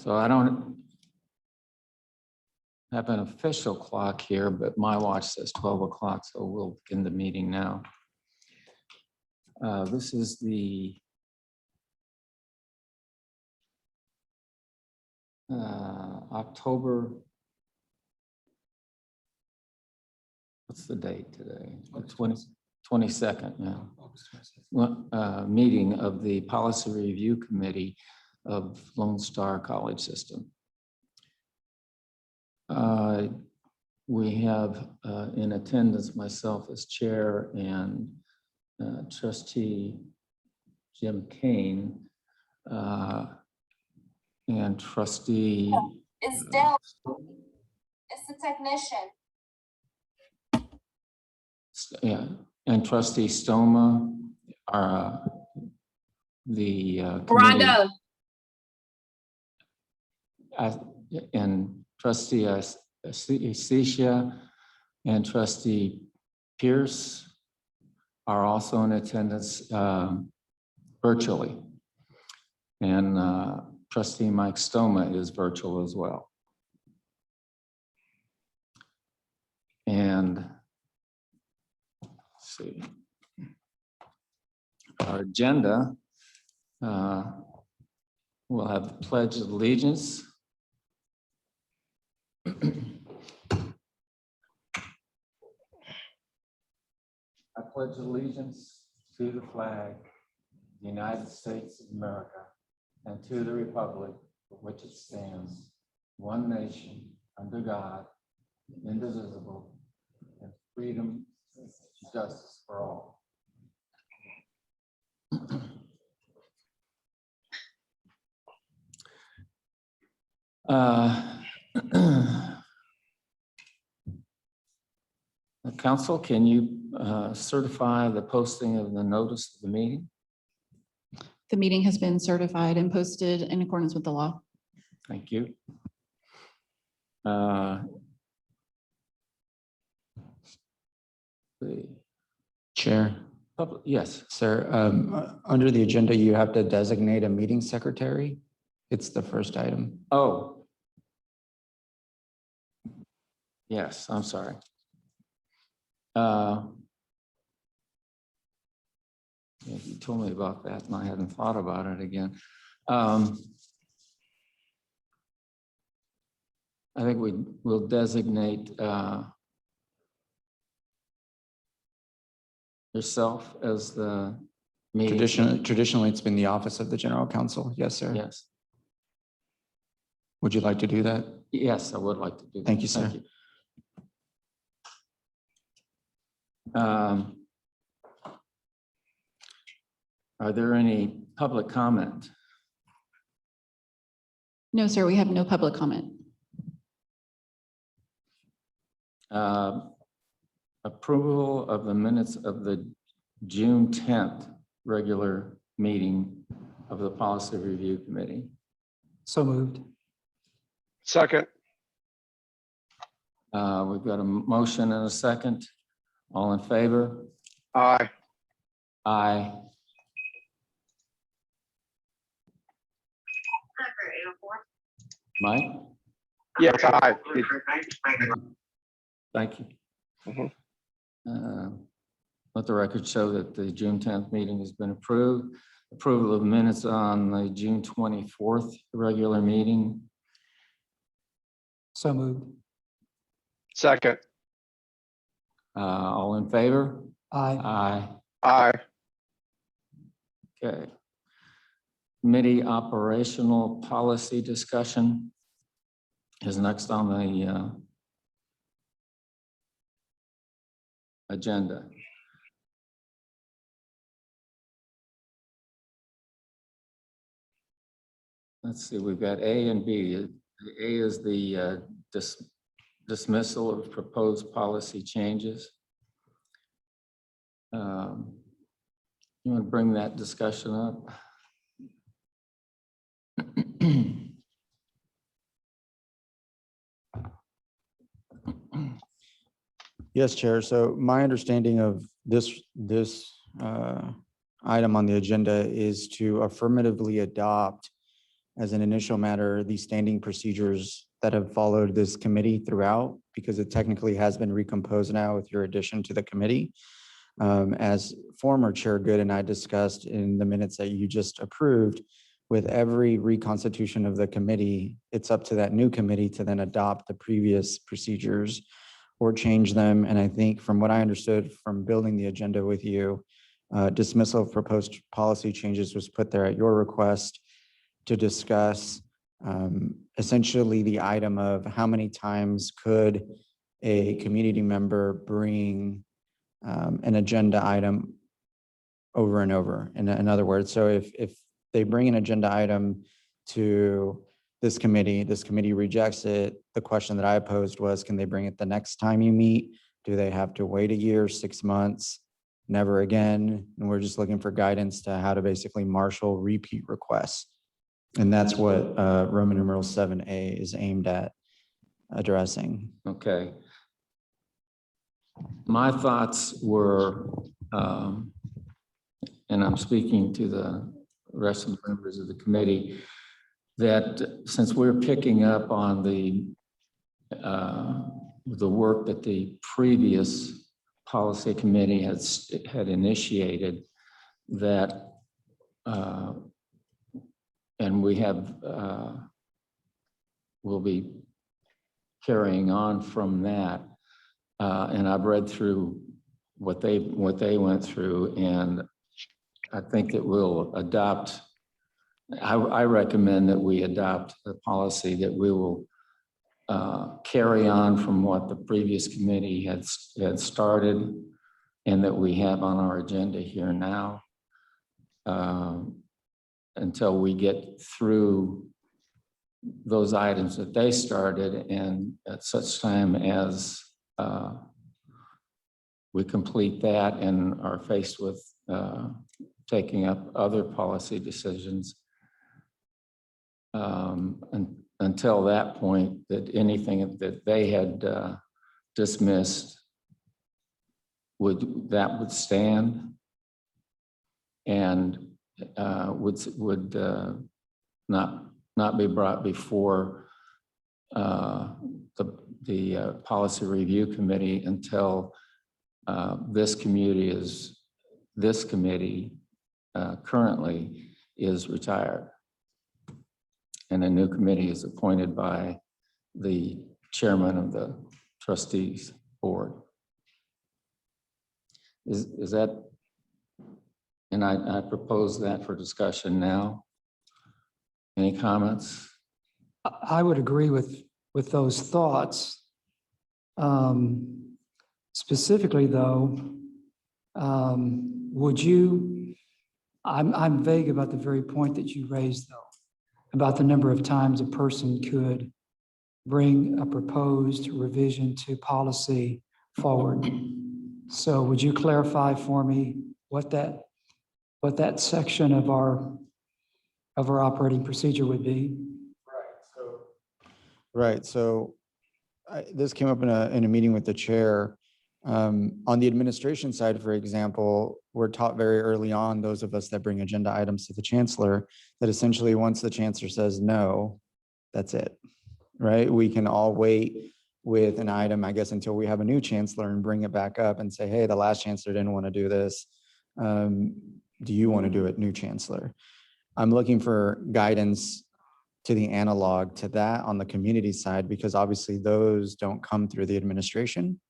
So I don't have an official clock here, but my watch says 12 o'clock, so we'll begin the meeting now. This is the October, what's the date today? The 22nd, yeah. Meeting of the Policy Review Committee of Lone Star College System. We have in attendance myself as chair and trustee Jim Kane and trustee It's Dell. It's the technician. Yeah, and trustee Stoma are the Rhonda. and trustee Acecia and trustee Pierce are also in attendance virtually. And trustee Mike Stoma is virtual as well. And let's see, our agenda, we'll have the Pledge of Allegiance. I pledge allegiance to the flag of the United States of America and to the republic for which it stands, one nation, under God, indivisible, and freedom and justice for all. Council, can you certify the posting of the notice of the meeting? The meeting has been certified and posted in accordance with the law. Thank you. The Chair. yes, Sir, under the agenda, you have to designate a meeting secretary. It's the first item. oh. Yes, I'm sorry. Yeah, you told me about that and I hadn't thought about it again. I think we will designate yourself as the meeting. Traditionally, it's been the office of the general counsel. Yes, sir. Yes. Would you like to do that? Yes, I would like to do that. Thank you, sir. Thank you. Are there any public comment? No, sir, we have no public comment. Approval of the minutes of the June 10th regular meeting of the Policy Review Committee. So moved. Second. We've got a motion and a second. All in favor? Aye. Aye. Mike? Yes, aye. Thank you. Mhm. Let the record show that the June 10th meeting has been approved. Approval of minutes on the June 24th regular meeting. So moved. Second. All in favor? Aye. Aye. Aye. Okay. Committee operational policy discussion is next on the agenda. Let's see, we've got A and B. A is the dismissal of proposed policy changes. You want to bring that discussion up? Yes, Chair. So my understanding of this item on the agenda is to affirmatively adopt as an initial matter, the standing procedures that have followed this committee throughout, because it technically has been recomposed now with your addition to the committee. As former Chair Good and I discussed in the minutes that you just approved, with every reconstitution of the committee, it's up to that new committee to then adopt the previous procedures or change them. And I think from what I understood from building the agenda with you, dismissal of proposed policy changes was put there at your request to discuss essentially the item of how many times could a community member bring an agenda item over and over. In other words, so if they bring an agenda item to this committee rejects it, the question that I posed was, can they bring it the next time you meet? Do they have to wait a year, 6 months, never again? And we're just looking for guidance to how to basically marshal repeat requests. And that's what Roman numeral 7A is aimed at addressing. Okay. My thoughts were, and I'm speaking to the rest of the members of the committee, that since we're picking up on the work that the previous policy committee had initiated, that and we have we'll be carrying on from that. And I've read through what they went through, and I think that we'll adopt. I recommend that we adopt a policy that we will carry on from what the previous committee had started, and that we have on our agenda here now, until we get through those items that they started, and at such time as we complete that and are faced with taking up other policy decisions, and until that point, that anything that they had dismissed would stand and would not be brought before the policy review committee until this committee currently is retired, and a new committee is appointed by the chairman of the trustees board. Is that, and I propose that for discussion now. Any comments? I would agree with those thoughts. Specifically though, would you, I'm vague about the very point that you raised though, about the number of times a person could bring a proposed revision to policy forward. So would you clarify for me what that section of our operating procedure would be? Right. So this came up in a meeting with the chair. On the administration side, for example, we're taught very early on, those of us that bring agenda items to the chancellor, that essentially once the chancellor says no, that's it, right? We can all wait with an item, I guess, until we have a new chancellor and bring it back up and say, hey, the last chancellor didn't want to do this. Do you want to do it, new chancellor? I'm looking for guidance to the analog to that on the community side, because obviously those don't come through the administration.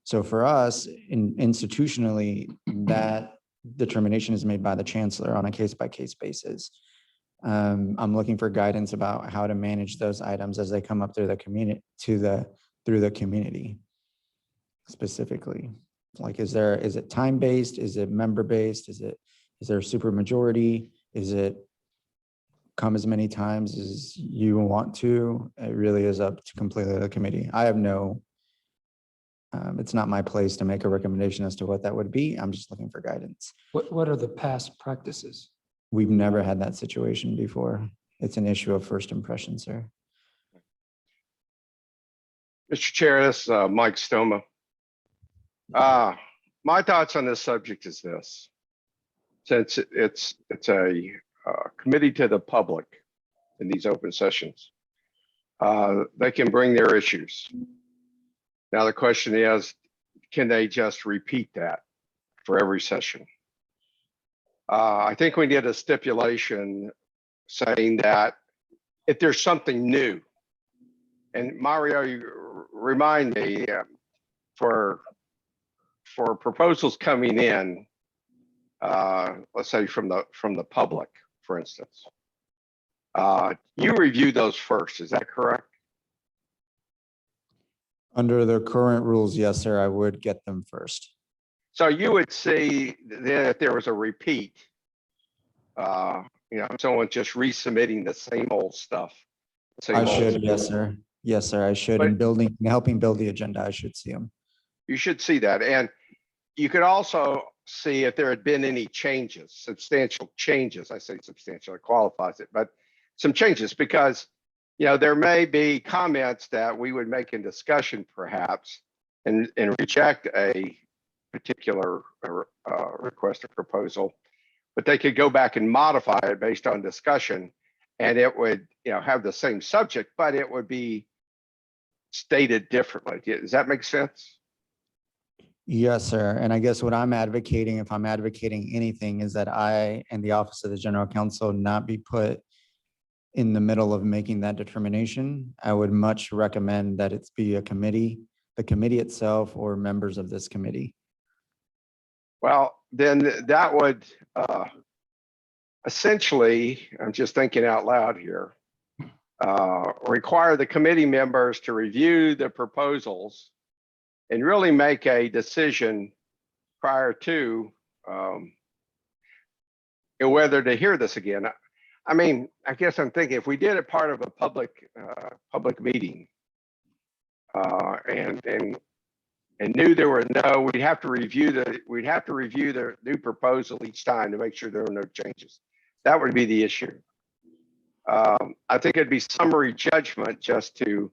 So for us, institutionally, that determination is made by the chancellor on a case-by-case basis. I'm looking for guidance about how to manage those items as they come up through the community, through the community specifically. Like, is it time-based? Is it member-based? Is there a super majority? Is it come as many times as you want to? It really is up to completely the committee. I have no, it's not my place to make a recommendation as to what that would be. I'm just looking for guidance. What are the past practices? We've never had that situation before. It's an issue of first impression, sir. Mr. Chair, this is Mike Stoma. My thoughts on this subject is this. Since it's a committee to the public, in these open sessions. They can bring their issues. Now, the question is, can they just repeat that for every session? I think we need a stipulation saying that if there's something new, and Mario, you remind me, for proposals coming in, let's say from the public, for instance, you review those first, is that correct? Under the current rules, yes, sir, I would get them first. So you would see that if there was a repeat, someone just resubmitting the same old stuff. I should, yes, sir. Yes, sir, I should. In But- helping build the agenda, I should see them. You should see that. And you could also see if there had been any changes, substantial changes. I say substantial, it qualifies it, but some changes, because there may be comments that we would make in discussion perhaps and reject a particular request or proposal, but they could go back and modify it based on discussion, and it would have the same subject, but it would be stated differently. Does that make sense? Yes, sir. And I guess what I'm advocating, if I'm advocating anything, is that I and the Office of the General Counsel not be put in the middle of making that determination. I would much recommend that it's be a committee, the committee itself, or members of this committee. Well, then that would essentially, I'm just thinking out loud here, require the committee members to review the proposals and really make a decision prior to whether to hear this again. I mean, I guess I'm thinking if we did it part of a public meeting and knew there were we'd have to review the new proposal each time to make sure there were no changes. That would be the issue. I think it'd be summary judgment just to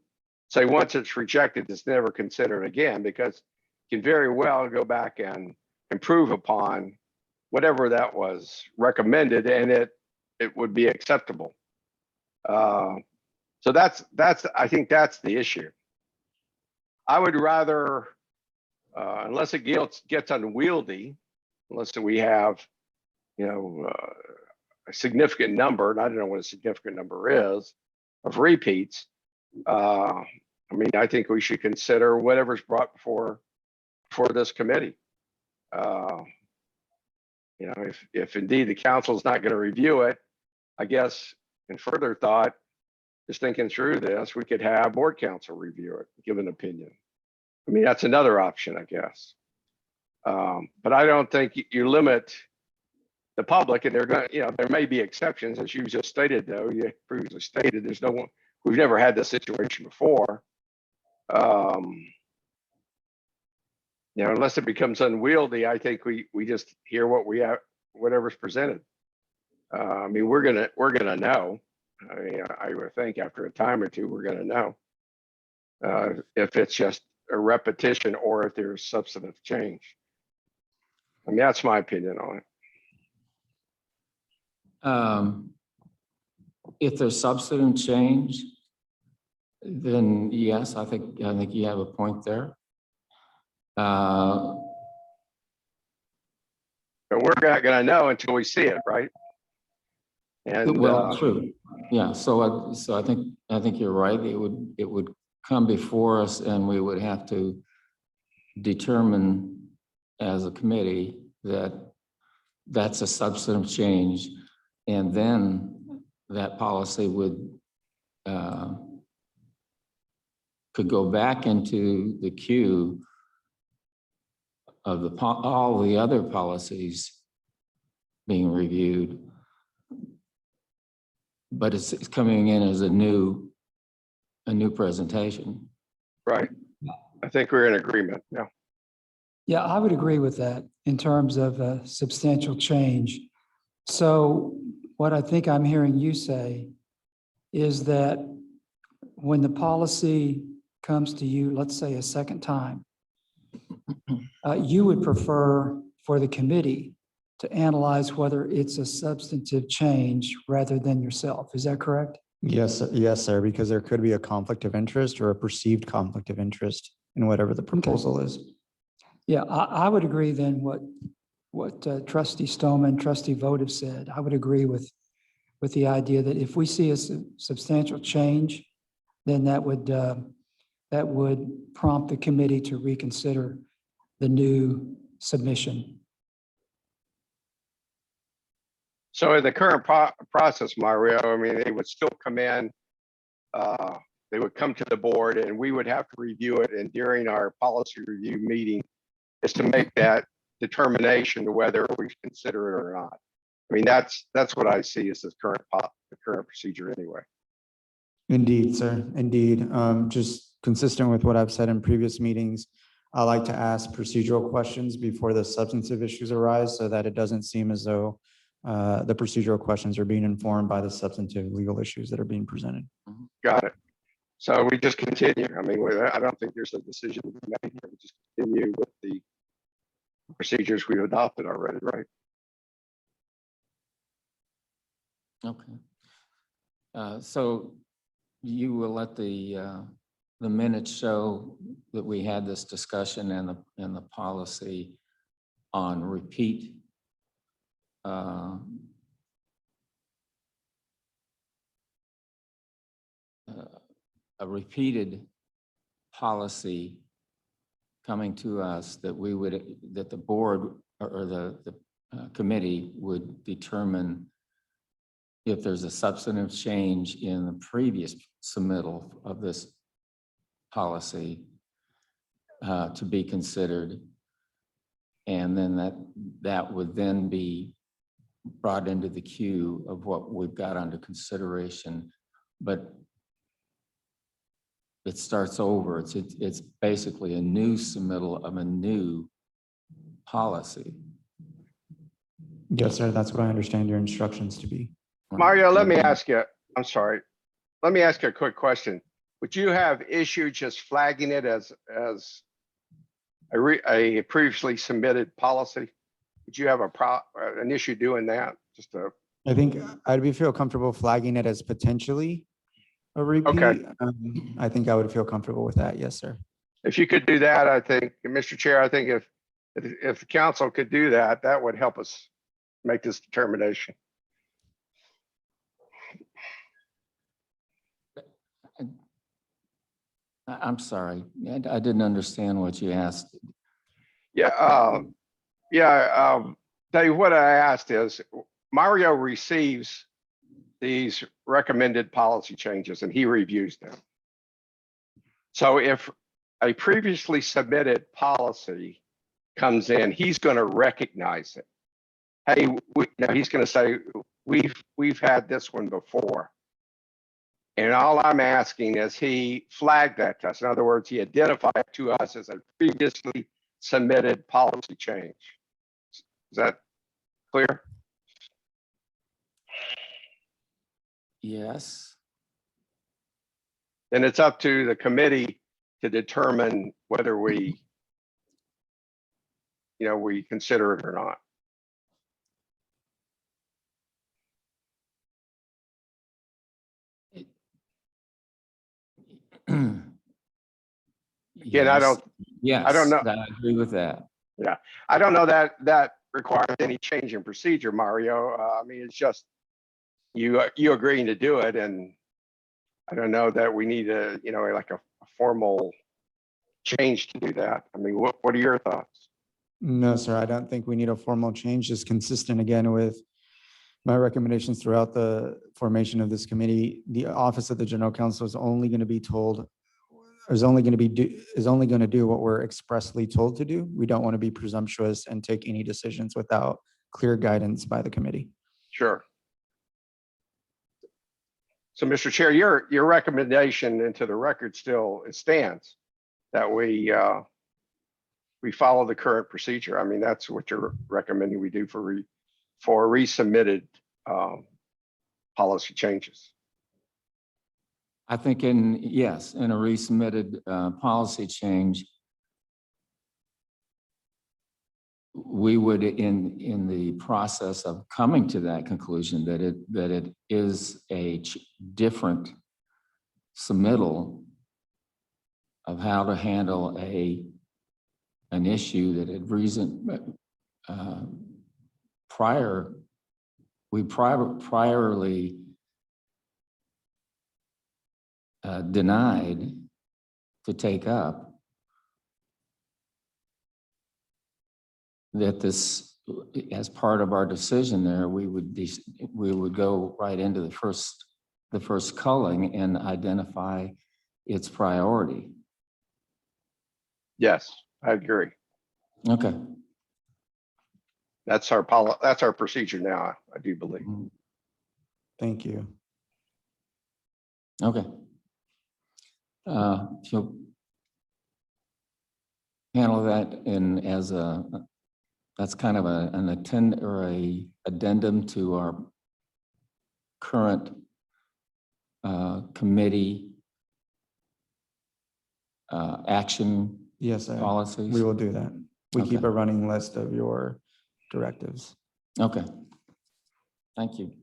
say once it's rejected, it's never considered again, because you can very well go back and improve upon whatever that was recommended, and it would be acceptable. So I think that's the issue. I would rather, unless it gets unwieldy, unless we have, a significant number, and I don't know what a significant number is, of repeats. I think we should consider whatever's brought before this committee. If indeed the council is not going to review it, I guess in further thought, just thinking through this, we could have board council review it, give an opinion. That's another option, I guess. But I don't think you limit the public, and they're going to, there may be exceptions, as you just stated, though, you previously stated, there's no one, we've never had this situation before. Unless it becomes unwieldy, I think we just hear what we have, whatever's presented. We're gonna know. I would think after a time or two, we're gonna know if it's just a repetition or if there's substantive change. That's my opinion on it. If there's substantive change, then yes, I think you have a point there. But we're not gonna know until we see it, right? And Well, true. Yeah. So I think you're right. It would come before us, and we would have to determine as a committee that that's a substantive change, and then that policy could go back into the queue of all the other policies being reviewed, but it's coming in as a new presentation. right. I think we're in agreement. Yeah. Yeah, I would agree with that in terms of a substantial change. So what I think I'm hearing you say is that when the policy comes to you, let's say a second time, you would prefer for the committee to analyze whether it's a substantive change rather than yourself. Is that correct? Yes, sir, because there could be a conflict of interest or a perceived conflict of interest in whatever the proposal is. Yeah, I would agree then what trustee Stoneman, trustee Votive said. I would agree with the idea that if we see a substantial change, then that would prompt the committee to reconsider the new submission. So in the current process, Mario, I mean, they would still come in, they would come to the board and we would have to review it. And during our policy review meeting is to make that determination to whether we consider it or not. I mean, that's what I see as the current procedure anyway. Indeed, sir. Indeed. Just consistent with what I've said in previous meetings, I like to ask procedural questions before the substantive issues arise so that it doesn't seem as though the procedural questions are being informed by the substantive legal issues that are being presented. Got it. So we just continue. I mean, I don't think there's a decision to be made here. We just continue with the procedures we've adopted already, right? Okay. So you will let the minutes show that we had this discussion and the policy on repeat a repeated policy coming to us that the board or the committee would determine if there's a substantive change in the previous submittal of this policy to be considered. And then that would then be brought into the queue of what we've got under consideration. But it starts over. It's basically a new submittal of a new policy. Yes, sir. That's what I understand your instructions to be. Mario, let me ask you, I'm sorry. Let me ask you a quick question. Would you have issue just flagging it as a previously submitted policy? Would you have an issue doing that? I think I'd feel comfortable flagging it as potentially a repeat. Okay. I think I would feel comfortable with that. Yes, sir. If you could do that, I think, Mr. Chair, I think if the council could do that, that would help us make this determination. I'm sorry, I didn't understand what you asked. Yeah, tell you what I asked is, Mario receives these recommended policy changes and he reviews them. So if a previously submitted policy comes in, he's going to recognize it. Hey, he's going to say, we've had this one before. And all I'm asking is he flagged that to us. In other words, he identified it to us as a previously submitted policy change. Is that clear? Yes. Then it's up to the committee to determine whether we consider it or not. Again, I don't know. I agree with that. Yeah, I don't know that requires any change in procedure, Mario. I mean, it's just you agreeing to do it, and I don't know that we need like a formal change to do that. I mean, what are your thoughts? No, sir. I don't think we need a formal change. Just consistent again with my recommendations throughout the formation of this committee. The Office of the General Counsel is only going to be told, is only going to do what we're expressly told to do. We don't want to be presumptuous and take any decisions without clear guidance by the committee. Sure. So, Mr. Chair, your recommendation into the record still stands that we follow the current procedure. I mean, that's what you're recommending we do for resubmitted policy changes. I think in a resubmitted policy change, we would, in the process of coming to that conclusion, that it is a different submittal of how to handle an issue that had priorly denied to take up, that this, as part of our decision there, we would go right into the first culling and identify its priority. Yes, I agree. Okay. That's our procedure now, I do believe. Thank you. Okay. If you'll handle that that's kind of an addendum to our current committee action Yes, sir. policies. We will do that. We keep Okay. a running list of your directives. Okay. Thank you.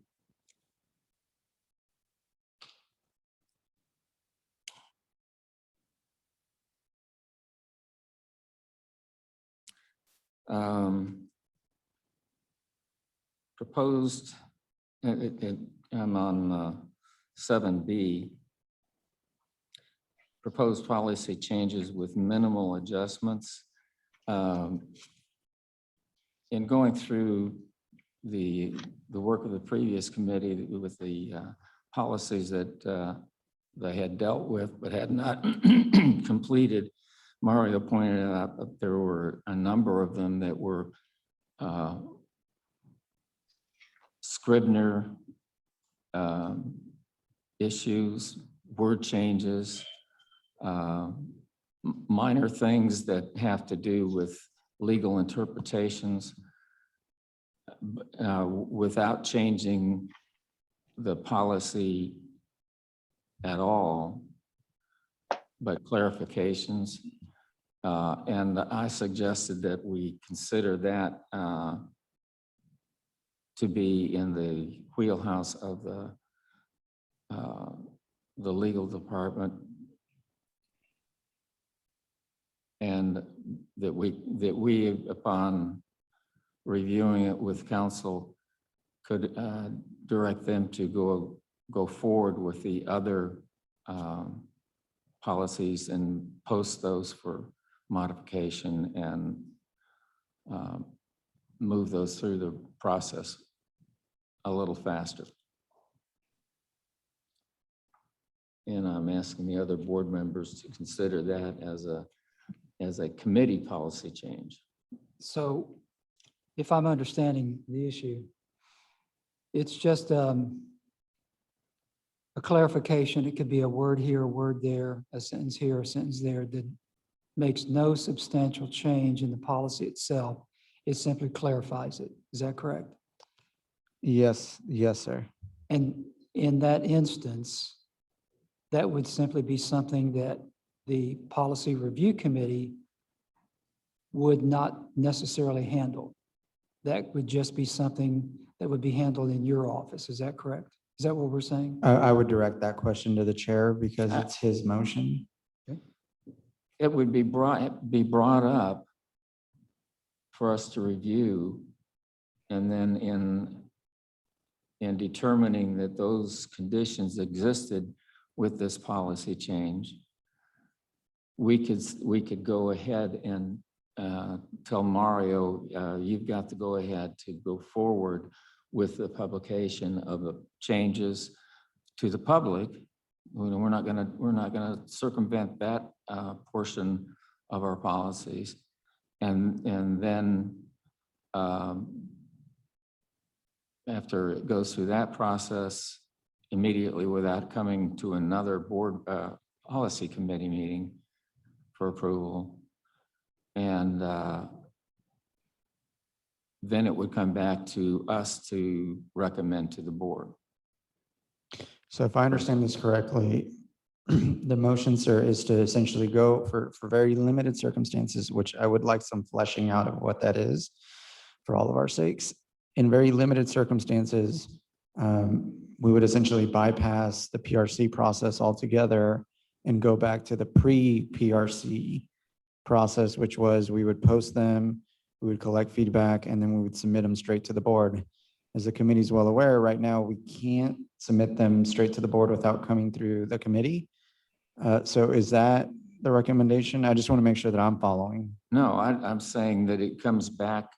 Proposed, I'm on 7B. Proposed policy changes with minimal adjustments. In going through the work of the previous committee with the policies that they had dealt with but had not completed, Mario pointed out that there were a number of them that were Scribner issues, word changes, minor things that have to do with legal interpretations, without changing the policy at all, but clarifications. And I suggested that we consider that to be in the wheelhouse of the legal department, and that we upon reviewing it with council could direct them to go forward with the other policies and post those for modification and move those through the process a little faster. And I'm asking the other board members to consider that as a committee policy change. So if I'm understanding the issue, it's just a clarification. It could be a word here, a word there, a sentence here, a sentence there that makes no substantial change in the policy itself. It simply clarifies it. Is that correct? Yes, yes, sir. And in that instance, that would simply be something that the policy review committee would not necessarily handle. That would just be something that would be handled in your office. Is that correct? Is that what we're saying? I would direct that question to the chair because it's his motion. It would be brought up for us to review, and then in determining that those conditions existed with this policy change, we could go ahead and tell Mario, you've got to go ahead to go forward with the publication of the changes to the public. We're not gonna circumvent that portion of our policies, and then after it goes through that process, immediately without coming to another board policy committee meeting for approval, and then it would come back to us to recommend to the board. So if I understand this correctly, The motion, sir, is to essentially go for very limited circumstances, which I would like some fleshing out of what that is for all of our sakes. In very limited circumstances, we would essentially bypass the PRC process altogether and go back to the pre-PRC process, which was we would post them, we would collect feedback, and then we would submit them straight to the board. As the committee is well aware, right now, we can't submit them straight to the board without coming through the committee. So is that the recommendation? I just want to make sure that I'm following. No, I'm saying that it comes back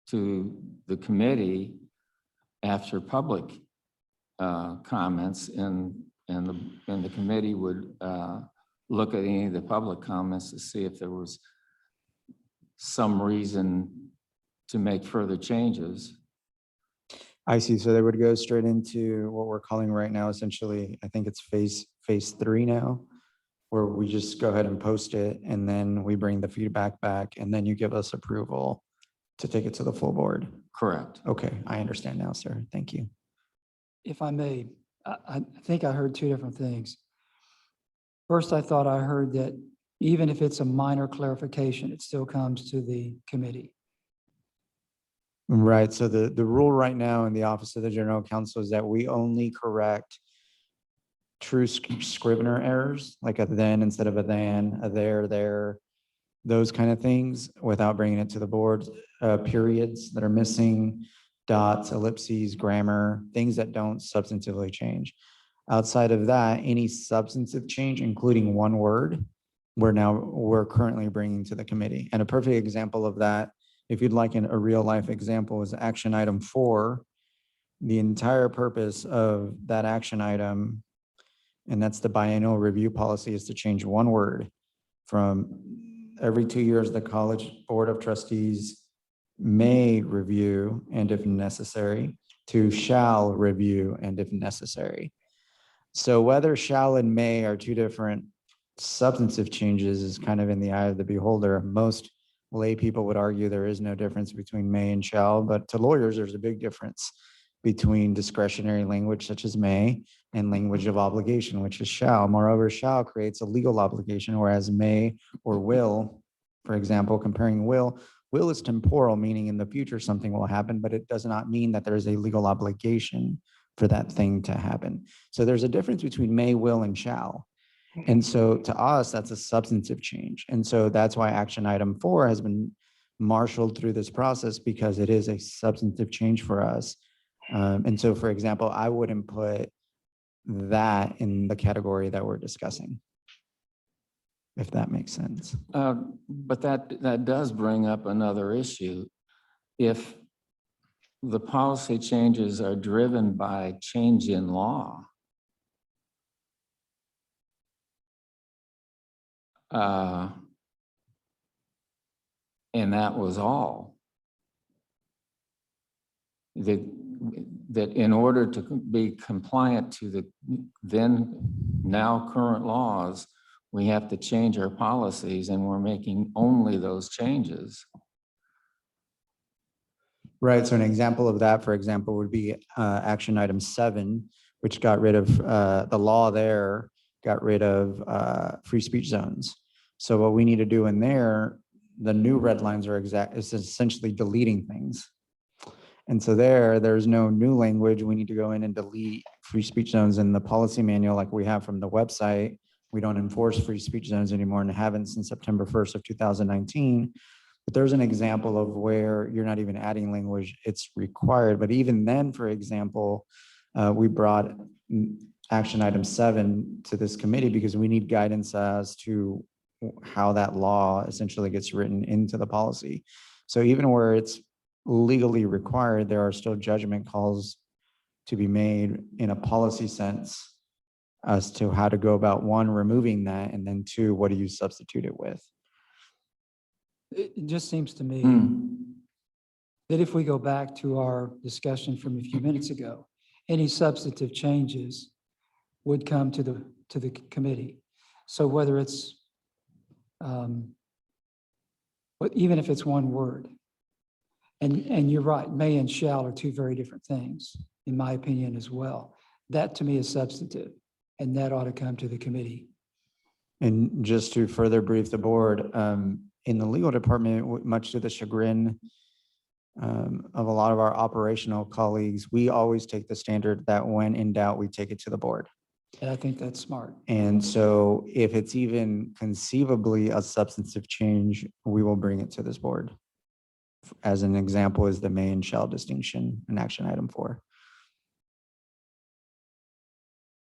to the committee after public comments, and the committee would look at any of the public comments to see if there was some reason to make further changes. I see. So they would go straight into what we're calling right now, essentially, I think it's phase 3 now, where we just go ahead and post it, and then we bring the feedback back, and then you give us approval to take it to the full board. Correct. Okay, I understand now, sir. Thank you. If I may, I think I heard two different things. First, I thought I heard that even if it's a minor clarification, it still comes to the committee. Right. So the rule right now in the Office of the General Counsel is that we only correct true Scrivener errors, like a then instead of a than, a there, those kind of things, without bringing it to the board. Periods that are missing, dots, ellipses, grammar, things that don't substantively change. Outside of that, any substantive change, including one word, we're currently bringing to the committee. And a perfect example of that, if you'd like a real life example, is action item 4. The entire purpose of that action item, and that's the biennial review policy, is to change one word from every 2 years, the College Board of Trustees may review and if necessary, to shall review and if necessary. So whether shall and may are two different substantive changes is kind of in the eye of the beholder. Most lay people would argue there is no difference between may and shall, but to lawyers, there's a big difference between discretionary language such as may and language of obligation, which is shall. Moreover, shall creates a legal obligation, whereas may or will, for example, comparing will is temporal, meaning in the future something will happen, but it does not mean that there is a legal obligation for that thing to happen. So there's a difference between may, will, and shall. And so to us, that's a substantive change. And so that's why action item 4 has been marshaled through this process, because it is a substantive change for us. And so, for example, I wouldn't put that in the category that we're discussing, if that makes sense. But that does bring up another issue. If the policy changes are driven by change in law, and that was all, that in order to be compliant to the then now current laws, we have to change our policies, and we're making only those changes. Right. So an example of that, for example, would be action item 7, which got rid of the law there, got rid of free speech zones. So what we need to do in there, the new red lines are is essentially deleting things. And so there's no new language. We need to go in and delete free speech zones in the policy manual like we have from the website. We don't enforce free speech zones anymore and haven't since September 1st of 2019. But there's an example of where you're not even adding language, it's required. But even then, for example, we brought action item 7 to this committee because we need guidance as to how that law essentially gets written into the policy. So even where it's legally required, there are still judgment calls to be made in a policy sense as to how to go about, 1, removing that, and then 2, what do you substitute it with? It just seems to me Hmm. that if we go back to our discussion from a few minutes ago, any substantive changes would come to the committee. So whether it's, even if it's one word, and you're right, may and shall are two very different things, in my opinion as well. That to me is substantive. and that ought to come to the committee. And just to further brief the board, in the legal department, much to the chagrin of a lot of our operational colleagues, we always take the standard that when in doubt, we take it to the board. And I think that's smart. And so if it's even conceivably a substantive change, we will bring it to this board. As an example is the may and shall distinction in action item 4.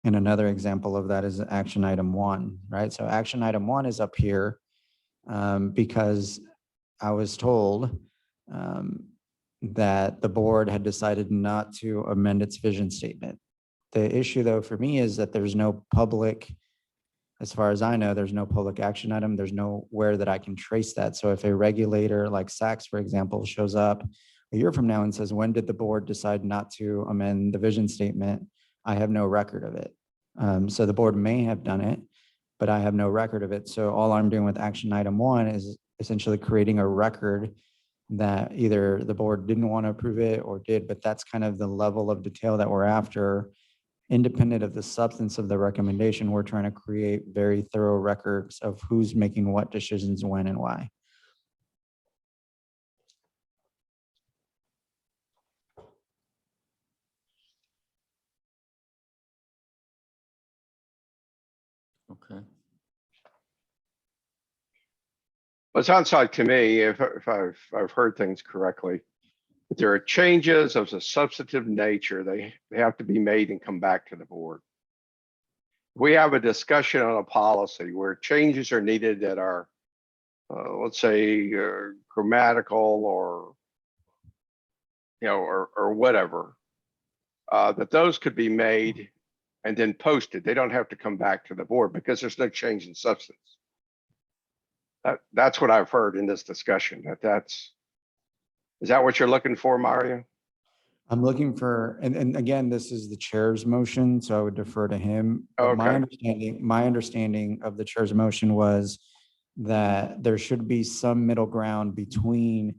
And another example of that is action item 1, right? So action item 1 is up here because I was told that the board had decided not to amend its vision statement. The issue though for me is that there's no public, as far as I know, there's no public action item. There's nowhere that I can trace that. So if a regulator like Sachs, for example, shows up a year from now and says, when did the board decide not to amend the vision statement? I have no record of it. So the board may have done it, but I have no record of it. So all I'm doing with action item 1 is essentially creating a record that either the board didn't want to approve it or did, but that's kind of the level of detail that we're after. Independent of the substance of the recommendation, we're trying to create very thorough records of who's making what decisions, when, and why. Okay. Well, it sounds like to me, if I've heard things correctly, if there are changes of a substantive nature, they have to be made and come back to the board. We have a discussion on a policy where changes are needed that are, let's say, grammatical or, or whatever, that those could be made and then posted. They don't have to come back to the board because there's no change in substance. That's what I've heard in this discussion. Is that what you're looking for, Mario? I'm looking for, and again, this is the chair's motion, so I would defer to him. But Okay. my understanding of the chair's motion was that there should be some middle ground between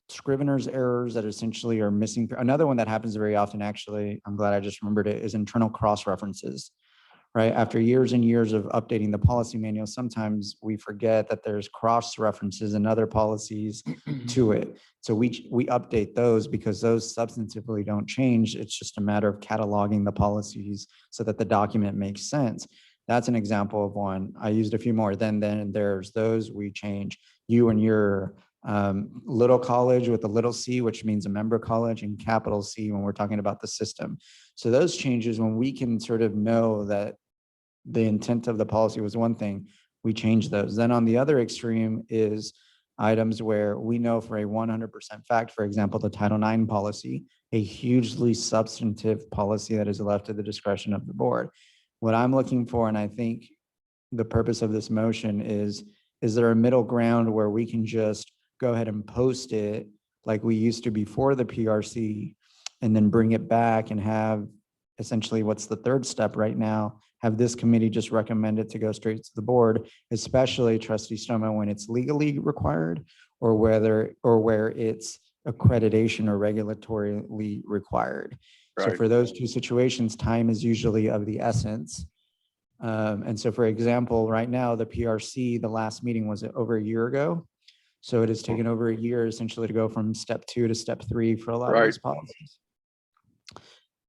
scrivener's errors that essentially are missing. Another one that happens very often, actually, I'm glad I just remembered it, is internal cross references. Right? After years and years of updating the policy manual, sometimes we forget that there's cross references and other policies to it. So we update those because those substantively don't change. It's just a matter of cataloging the policies so that the document makes sense. That's an example of one. I used a few more. Then there's those we change. You and your little college with a little c, which means a member college, and capital C when we're talking about the system. So those changes, when we can sort of know that the intent of the policy was one thing, we change those. Then on the other extreme is items where we know for a 100% fact, for example, the Title IX policy, a hugely substantive policy that is left to the discretion of the board. What I'm looking for, and I think the purpose of this motion is there a middle ground where we can just go ahead and post it like we used to before the PRC and then bring it back and have essentially what's the third step right now, have this committee just recommend it to go straight to the board, especially Trustee Stoma when it's legally required or where it's accreditation or regulatorily required. So Right. for those two situations, time is usually of the essence. And so for example, right now, the PRC, the last meeting was over a year ago. So it has taken over a year essentially to go from step 2 to step 3 for a lot of these policies.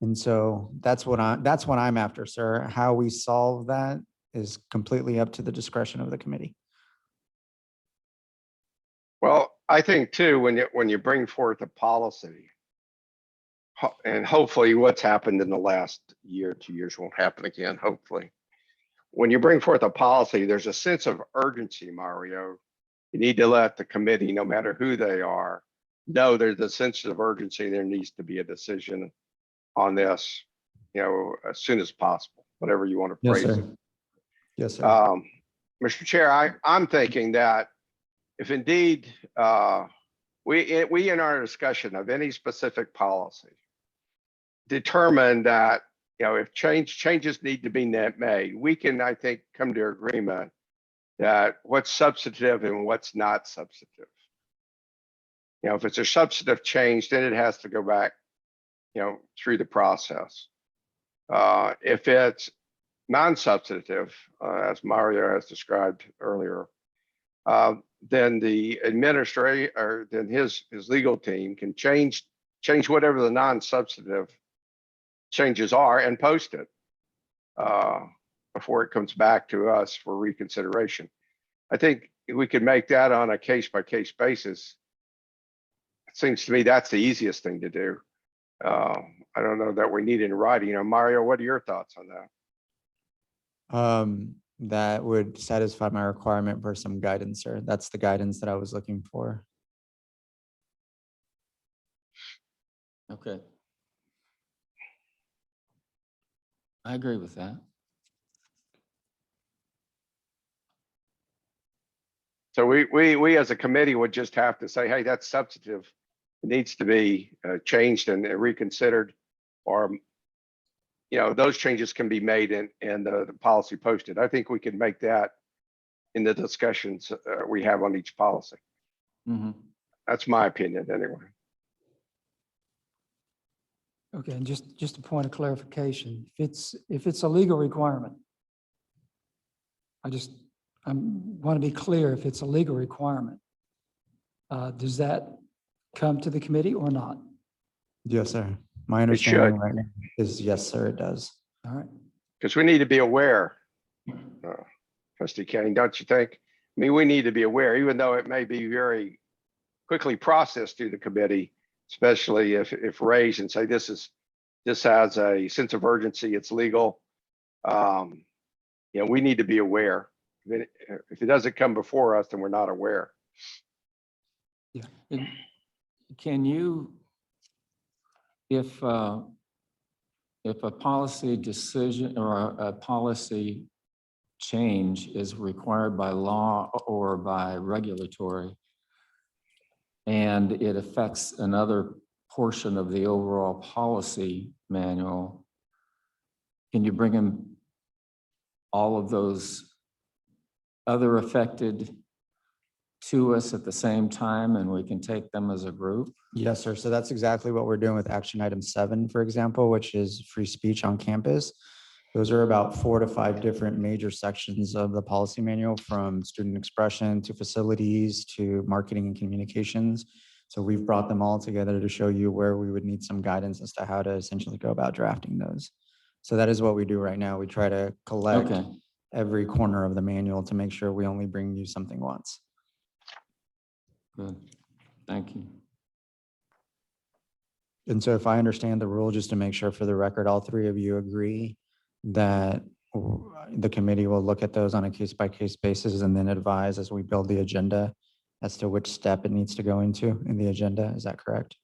And so that's what I'm after, sir. How we solve that is completely up to the discretion of the committee. Well, I think too, when you bring forth a policy, and hopefully what's happened in the last year, 2 years won't happen again, hopefully. When you bring forth a policy, there's a sense of urgency, Mario. You need to let the committee, no matter who they are, know there's a sense of urgency. There needs to be a decision on this, as soon as possible, whatever you want to Yes, phrase sir. it. Yes, sir. Mr. Chair, I'm thinking that if indeed we in our discussion of any specific policy determine that if changes need to be made, we can, I think, come to agreement that what's substantive and what's not substantive. If it's a substantive change, then it has to go back through the process. If it's non-substantive, as Mario has described earlier, then the administrator, or then his legal team can change whatever the non-substantive changes are and post it before it comes back to us for reconsideration. I think we could make that on a case-by-case basis. It seems to me that's the easiest thing to do. I don't know that we need it in writing. Mario, what are your thoughts on that? That would satisfy my requirement for some guidance, sir. That's the guidance that I was looking for. Okay. I agree with that. So we as a committee would just have to say, hey, that's substantive. It needs to be changed and reconsidered, or those changes can be made and the policy posted. I think we can make that in the discussions we have on each policy. Mm-hmm. That's my opinion anyway. Okay, and just a point of clarification, if it's a legal requirement, I want to be clear, if it's a legal requirement, does that come to the committee or not? Yes, sir. My understanding right now is yes, sir, it does. All right. Because we need to be aware, Trustee Kane, don't you think? I mean, we need to be aware, even though it may be very quickly processed through the committee, especially if raised and say this has a sense of urgency, it's legal. We need to be aware. If it doesn't come before us, then we're not aware. And can you, if a policy decision or a policy change is required by law or by regulatory, and it affects another portion of the overall policy manual, can you bring in all of those other affected to us at the same time and we can take them as a group? Yes, sir. So that's exactly what we're doing with action item 7, for example, which is free speech on campus. Those are about 4 to 5 different major sections of the policy manual, from student expression to facilities to marketing and communications. So we've brought them all together to show you where we would need some guidance as to how to essentially go about drafting those. So that is what we do right now. We try to collect every corner of the manual to make sure we only bring you something once. Good, thank you. And so if I understand the rule, just to make sure for the record, all 3 of you agree that the committee will look at those on a case-by-case basis and then advise as we build the agenda as to which step it needs to go into in the agenda. Is that correct?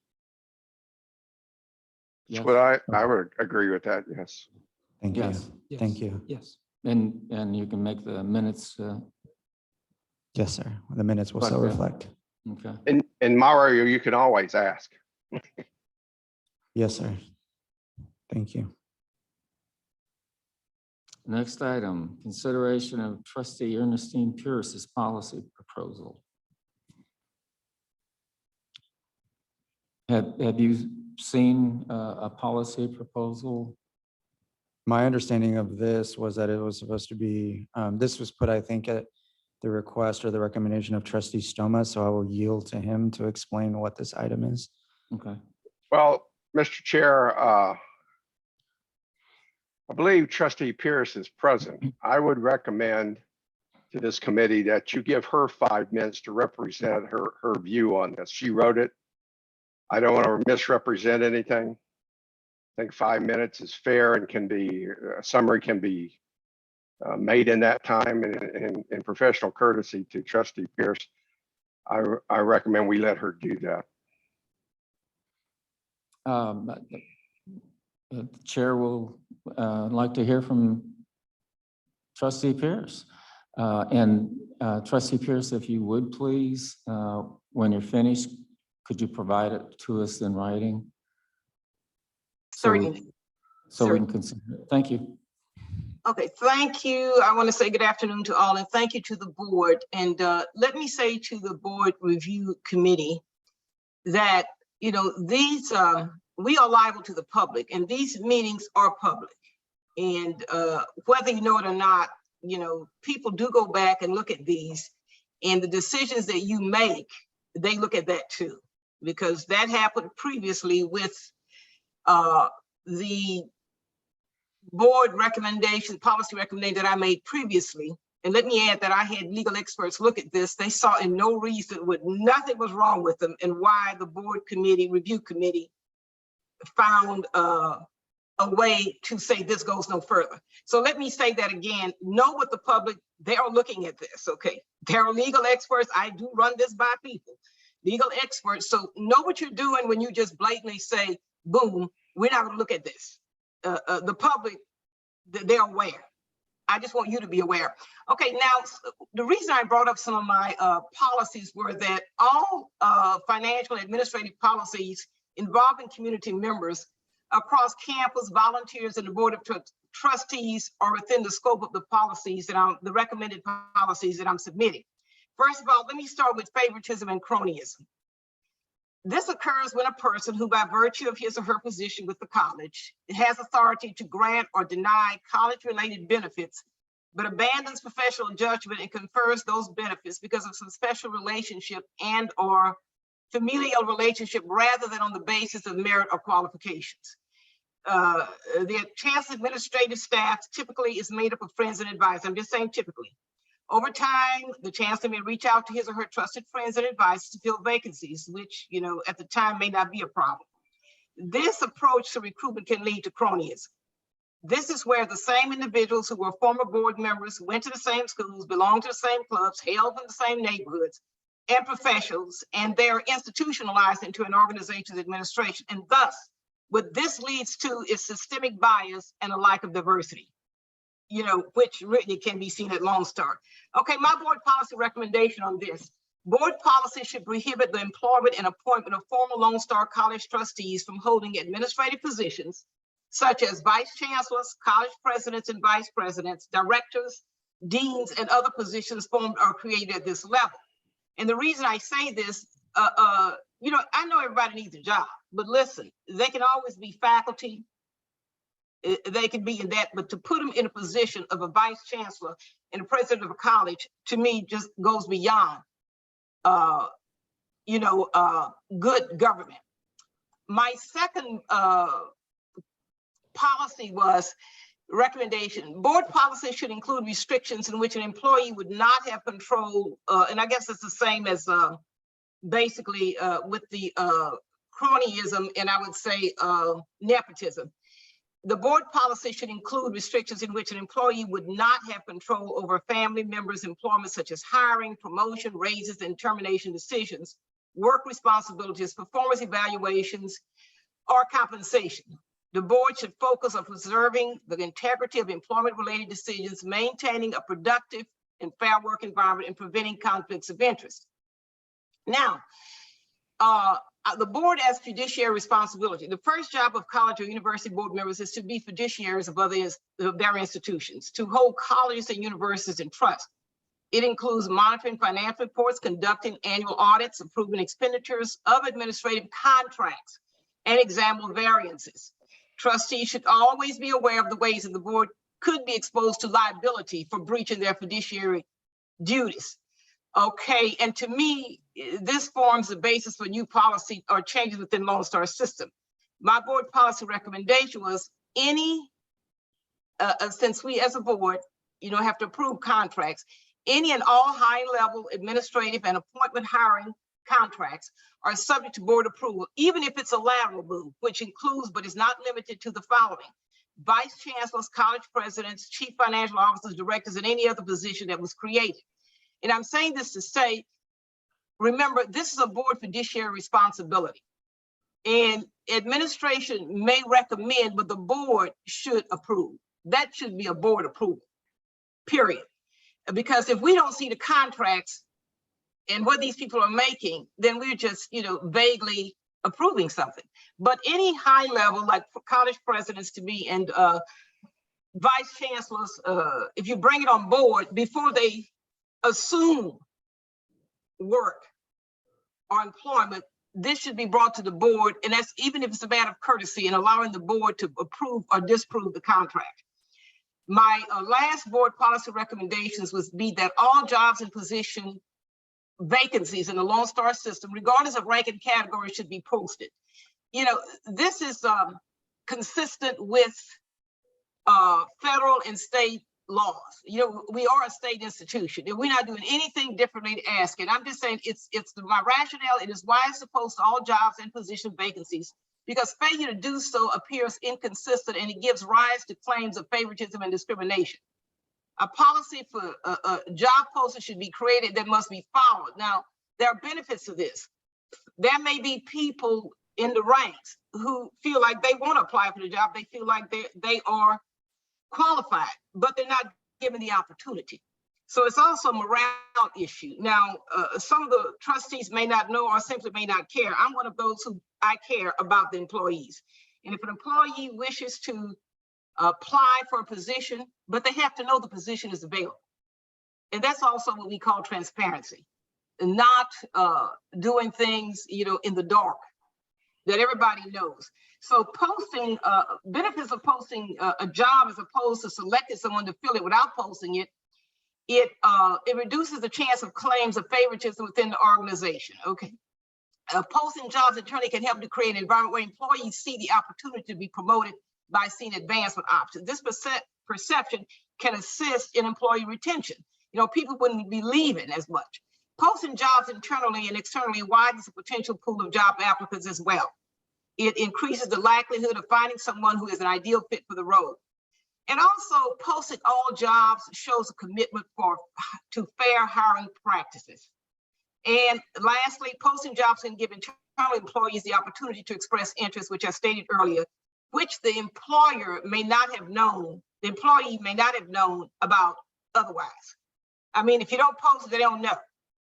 Yes. But I would agree with that. Yes. Thank you. Yes. Thank you. Yes. And you can make the minutes. Yes, sir. The minutes will so reflect. Okay. And Mario, you can always ask. Yes, sir. Thank you. Next item, consideration of Trustee Ernestine Pierce's policy proposal. Have you seen a policy proposal? My understanding of this was that it was supposed to be, this was put, I think, at the request or the recommendation of Trustee Stoma, so I will yield to him to explain what this item is. Okay. Well, Mr. Chair, I believe Trustee Pierce is present. I would recommend to this committee that you give her 5 minutes to represent her view on this. She wrote it. I don't want to misrepresent anything. I think 5 minutes is fair and can be, a summary can be made in that time, and in professional courtesy to Trustee Pierce, I recommend we let her do that. The chair will like to hear from Trustee Pierce. And Trustee Pierce, if you would please, when you're finished, could you provide it to us in writing? Certainly. So we can consider it. Thank you. Okay, thank you. I want to say good afternoon to all and thank you to the board. And let me say to the board review committee that, these, we are liable to the public and these meetings are public. And whether you know it or not, you know, people do go back and look at these, and the decisions that you make, they look at that too, because that happened previously with the board recommendation, policy recommendation that I made previously. And let me add that I had legal experts look at this. They saw in no reason, nothing was wrong with them, and why the board committee, review committee, found a way to say this goes no further. So let me say that again, know what the public, they are looking at this, okay? There are legal experts. I do run this by people, legal experts. So know what you're doing when you just blatantly say, boom, we're not gonna look at this. The public, they're aware. I just want you to be aware. Okay, now, the reason I brought up some of my policies were that all financial and administrative policies involving community members across campus, volunteers, and the board of trustees are within the scope of the policies that the recommended policies that I'm submitting. First of all, let me start with favoritism and cronyism. This occurs when a person who, by virtue of his or her position with the college, has authority to grant or deny college-related benefits, but abandons professional judgment and confers those benefits because of some special relationship and or familial relationship rather than on the basis of merit or qualifications. The chancellor administrative staff typically is made up of friends and advisors. I'm just saying typically. Over time, the chancellor may reach out to his or her trusted friends and advisors to fill vacancies, which, you know, at the time may not be a problem. This approach to recruitment can lead to cronyism. This is where the same individuals who were former board members, went to the same schools, belonged to the same clubs, hailed from the same neighborhoods and professionals, and they're institutionalized into an organization's administration. And thus, what this leads to is systemic bias and a lack of diversity, you know, which really can be seen at Lone Star. Okay, my board policy recommendation on this. Board policy should prohibit the employment and appointment of former Lone Star College trustees from holding administrative positions, such as vice chancellors, college presidents and vice presidents, directors, deans, and other positions formed or created at this level. And the reason I say this, you know, I know everybody needs a job, but listen, they can always be faculty, they can be in that, but to put them in a position of a vice chancellor and a president of a college, to me, just goes beyond, you know, good government. My second policy was recommendation. Board policy should include restrictions in which an employee would not have control, and I guess it's the same as basically with the cronyism, and I would say nepotism. The board policy should include restrictions in which an employee would not have control over family members' employment, such as hiring, promotion, raises, and termination decisions, work responsibilities, performance evaluations, or compensation. The board should focus on preserving the integrity of employment-related decisions, maintaining a productive and fair work environment, and preventing conflicts of interest. Now, the board has fiduciary responsibility. The first job of college or university board members is to be fiduciaries of their institutions, to hold colleges and universities in trust. It includes monitoring financial reports, conducting annual audits, approving expenditures of administrative contracts, and examine variances. Trustees should always be aware of the ways that the board could be exposed to liability for breaching their fiduciary duties. Okay, and to me, this forms the basis for new policy or changes within Lone Star system. My board policy recommendation was since we as a board, you know, have to approve contracts, any and all high-level administrative and appointment hiring contracts are subject to board approval, even if it's a lateral move, which includes but is not limited to the following: vice chancellors, college presidents, chief financial officers, directors, and any other position that was created. And I'm saying this to say, remember, this is a board fiduciary responsibility. And administration may recommend, but the board should approve. That should be a board approval, period. Because if we don't see the contracts and what these people are making, then we're just, you know, vaguely approving something. But any high level, like college presidents to be, and vice chancellors, if you bring it on board before they assume work or employment, this should be brought to the board, and that's even if it's a matter of courtesy and allowing the board to approve or disapprove the contract. My last board policy recommendations was be that all jobs and position vacancies in the Lone Star system, regardless of rank and category, should be posted. You know, this is consistent with federal and state laws. You know, we are a state institution and we're not doing anything differently to ask it. I'm just saying my rationale. It is why it's supposed to all jobs and position vacancies, because failure to do so appears inconsistent and it gives rise to claims of favoritism and discrimination. A policy for a job posting should be created that must be followed. Now, there are benefits to this. There may be people in the ranks who feel like they want to apply for the job. They feel like they are qualified, but they're not given the opportunity. So it's also a morale issue. Now, some of the trustees may not know or simply may not care. I'm one of those who I care about the employees. And if an employee wishes to apply for a position, but they have to know the position is available. And that's also what we call transparency, and not doing things, you know, in the dark that everybody knows. So posting, benefits of posting a job as opposed to selecting someone to fill it without posting it, it reduces the chance of claims of favoritism within the organization. Okay. Posting jobs internally can help to create an environment where employees see the opportunity to be promoted by seeing advancement options. This perception can assist in employee retention. You know, people wouldn't be leaving as much. Posting jobs internally and externally widens the potential pool of job applicants as well. It increases the likelihood of finding someone who is an ideal fit for the role. And also, posting all jobs shows a commitment to fair hiring practices. And lastly, posting jobs can give internal employees the opportunity to express interest, which I stated earlier, which the employer may not have known, the employee may not have known about otherwise. I mean, if you don't post it, they don't know.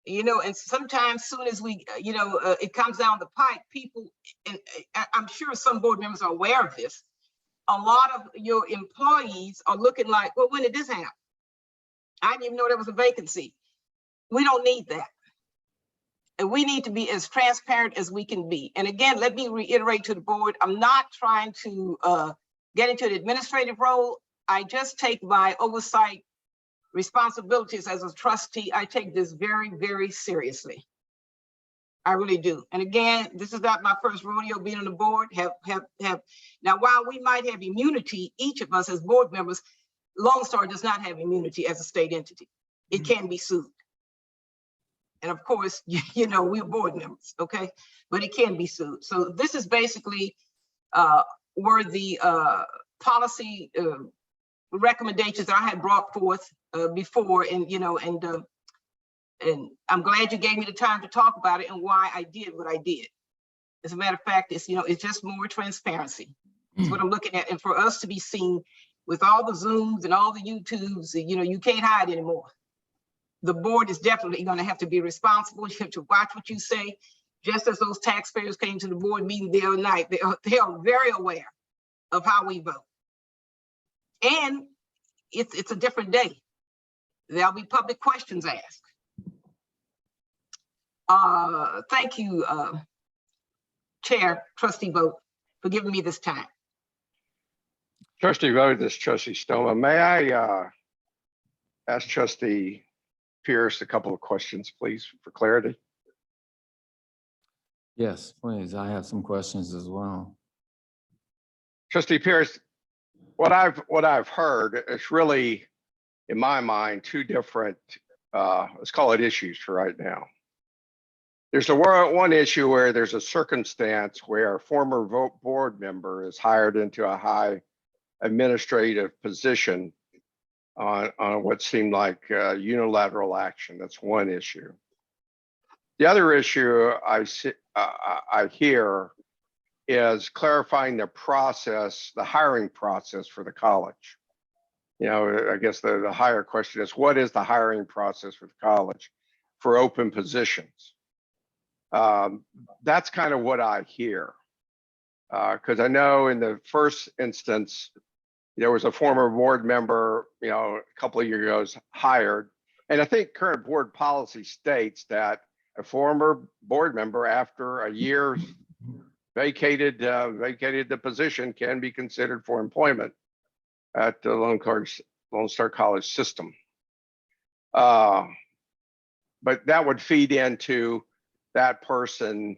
You know, and sometimes soon as we, you know, it comes down the pipe, people, and I'm sure some board members are aware of this, a lot of your employees are looking like, well, when did this happen? I didn't even know there was a vacancy. We don't need that. And we need to be as transparent as we can be. And again, let me reiterate to the board, I'm not trying to get into an administrative role. I just take my oversight responsibilities as a trustee. I take this very, very seriously. I really do. And again, this is not my first rodeo being on the board. Now, while we might have immunity, each of us as board members, Lone Star does not have immunity as a state entity. It can be sued. And of course, you know, we're board members, okay? But it can be sued. So this is basically where the policy recommendations that I had brought forth before, and you know, and I'm glad you gave me the time to talk about it and why I did what I did. As a matter of fact, it's, you know, it's just more transparency. That's what I'm looking at, and for us to be seen with all the Zooms and all the YouTubes, you know, you can't hide anymore. The board is definitely going to have to be responsible. You have to watch what you say. Just as those taxpayers came to the board meeting the other night, they are very aware of how we vote. And it's a different day. There'll be public questions asked. Thank you, Chair, Trustee Vogt, for giving me this time. Trustee Vogt, this is Trustee Stoma. May I ask Trustee Pierce a couple of questions, please, for clarity? Yes, please. I have some questions as well. Trustee Pierce, what I've heard is really, in my mind, two different, let's call it issues for right now. There's one issue where there's a circumstance where a former board member is hired into a high administrative position on what seemed like unilateral action. That's one issue. The other issue I hear is clarifying the process, the hiring process for the college. You know, I guess the higher question is, what is the hiring process for the college for open positions? That's kind of what I hear. Because I know in the first instance, there was a former board member, you know, a couple of years ago hired. And I think current board policy states that a former board member after a year vacated the position can be considered for employment at the Lone Lone Star College system. But that would feed into that person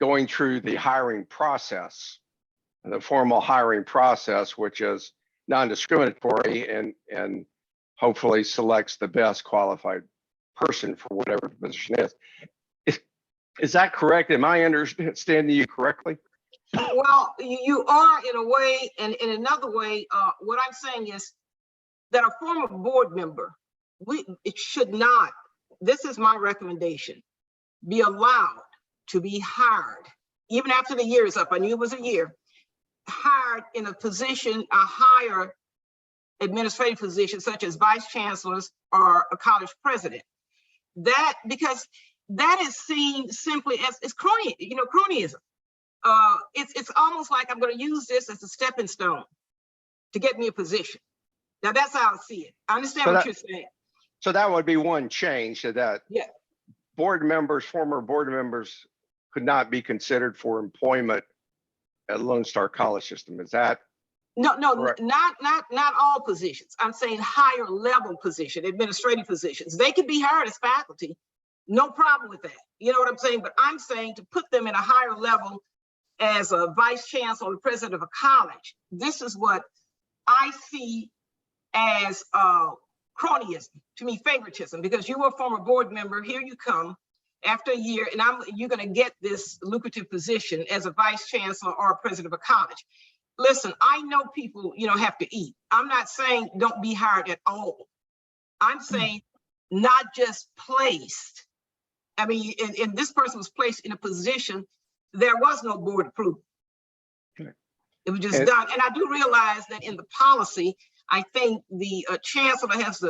going through the hiring process, the formal hiring process, which is non-discriminatory and hopefully selects the best qualified person for whatever the position is. Is that correct? Am I understanding you correctly? Well, you are in a way, and in another way, what I'm saying is that a former board member, it should not, this is my recommendation, be allowed to be hired, even after the year is up, I knew it was a year, hired in a position, a higher administrative position, such as vice chancellors or a college president. That, because that is seen simply as cronyism. It's almost like I'm going to use this as a stepping stone to get me a position. Now that's how I see it. I understand what you're saying. So that would be one change, so that Yeah. board members, former board members could not be considered for employment at Lone Star College system. Is that? No, correct? not all positions. I'm saying higher level position, administrative positions. They could be hired as faculty. No problem with that. You know what I'm saying? But I'm saying to put them in a higher level as a vice chancellor or president of a college. This is what I see as cronyism, to me, favoritism, because you were a former board member. Here you come after a year, and you're going to get this lucrative position as a vice chancellor or a president of a college. Listen, I know people, have to eat. I'm not saying don't be hired at all. I'm saying not just placed. I mean, and this person was placed in a position, there was no board approval. Okay. It was just done. And I do realize that in the policy, I think the chancellor has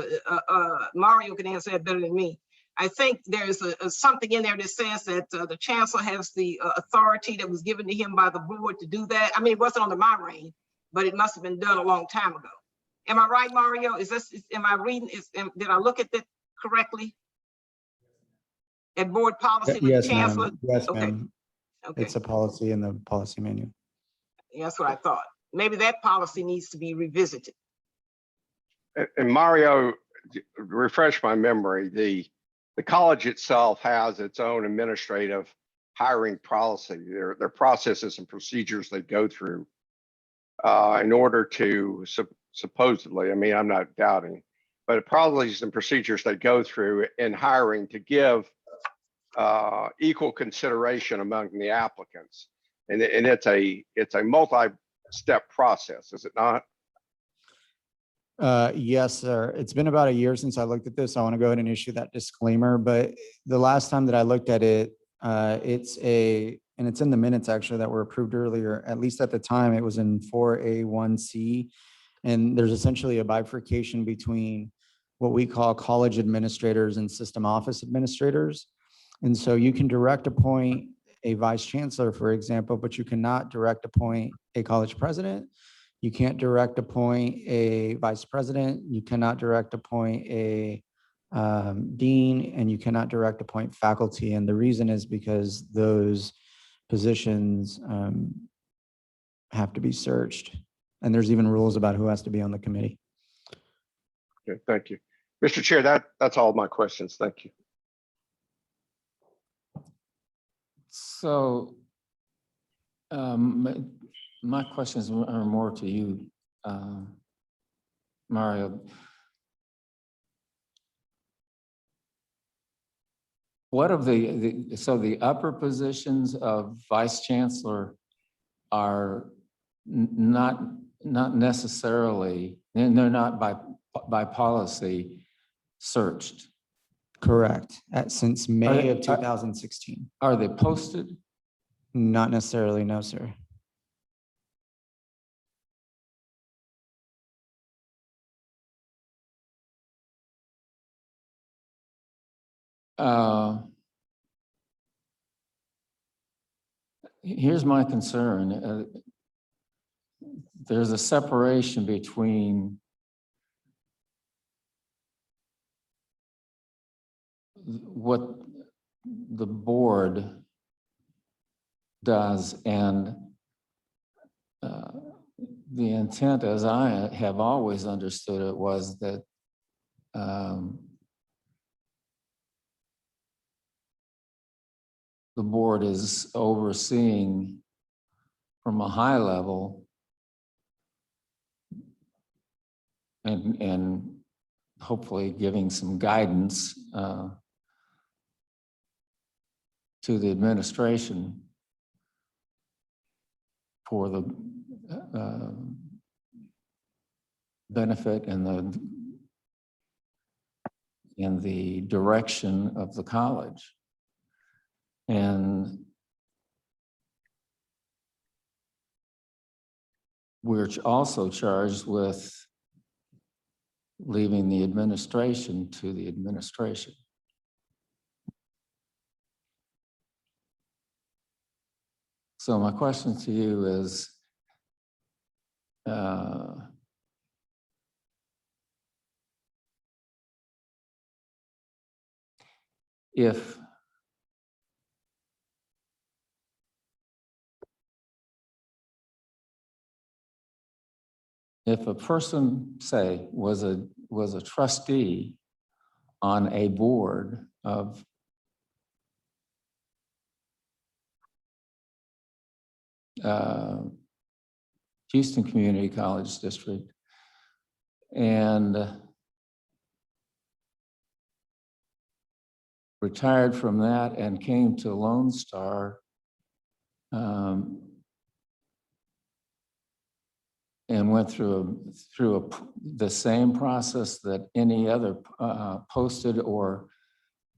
Mario can answer that better than me. I think there's something in there that says that the chancellor has the authority that was given to him by the board to do that. I mean, it wasn't under my reign, but it must have been done a long time ago. Am I right, Mario? Am I reading? Did I look at that correctly? At board policy with Yes, the chancellor? ma'am. Yes, Okay. ma'am. Okay, It's a policy in the policy manual. that's what I thought. Maybe that policy needs to be revisited. And Mario, refresh my memory, the college itself has its own administrative hiring policy. Their processes and procedures they go through in order to supposedly, I mean, I'm not doubting, but policies and procedures they go through in hiring to give equal consideration among the applicants. And it's a multi-step process, is it not? Yes, sir. It's been about a year since I looked at this. I want to go ahead and issue that disclaimer, but the last time that I looked at it, it's in the minutes actually that were approved earlier, at least at the time, it was in 4A1C. And there's essentially a bifurcation between what we call college administrators and system office administrators. And so you can direct appoint a vice chancellor, for example, but you cannot direct appoint a college president. You can't direct appoint a vice president. You cannot direct appoint a dean, and you cannot direct appoint faculty. And the reason is because those positions have to be searched. And there's even rules about who has to be on the committee. Okay, thank you. Mr. Chair, that's all my questions. Thank you. So my questions are more to you, Mario. What of so the upper positions of vice chancellor are not necessarily, and they're not by policy searched? Correct. Since May of 2016. Are they posted? Not necessarily, no, sir. Here's my concern. There's a separation between what the board does and the intent, as I have always understood it, was that the board is overseeing from a high level and hopefully giving some guidance to the administration for the benefit and the direction of the college. And we're also charged with leaving the administration to the administration. So my question to you is, if a person, say, was a trustee on a board of Houston Community College District, and retired from that and came to Lone Star and went through the same process that any other posted or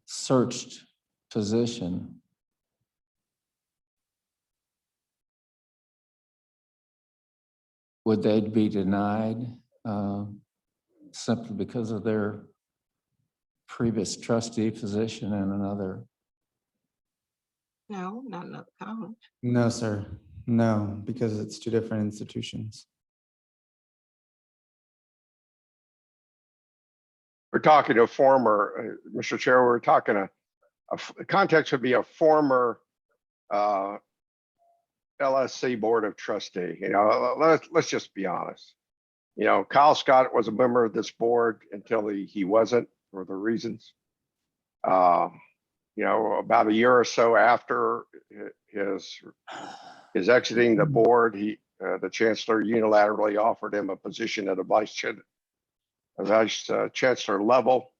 searched position, would they be denied simply because of their previous trustee position in another? No, not another college. No, sir. No, because it's two different institutions. We're talking to a former, Mr. Chair, we're talking the context would be a former LSC Board of Trustee. You know, let's just be honest. You know, Kyle Scott was a member of this board until he wasn't, for the reasons. You know, about a year or so after his exiting the board, the chancellor unilaterally offered him a position at a vice chancellor level.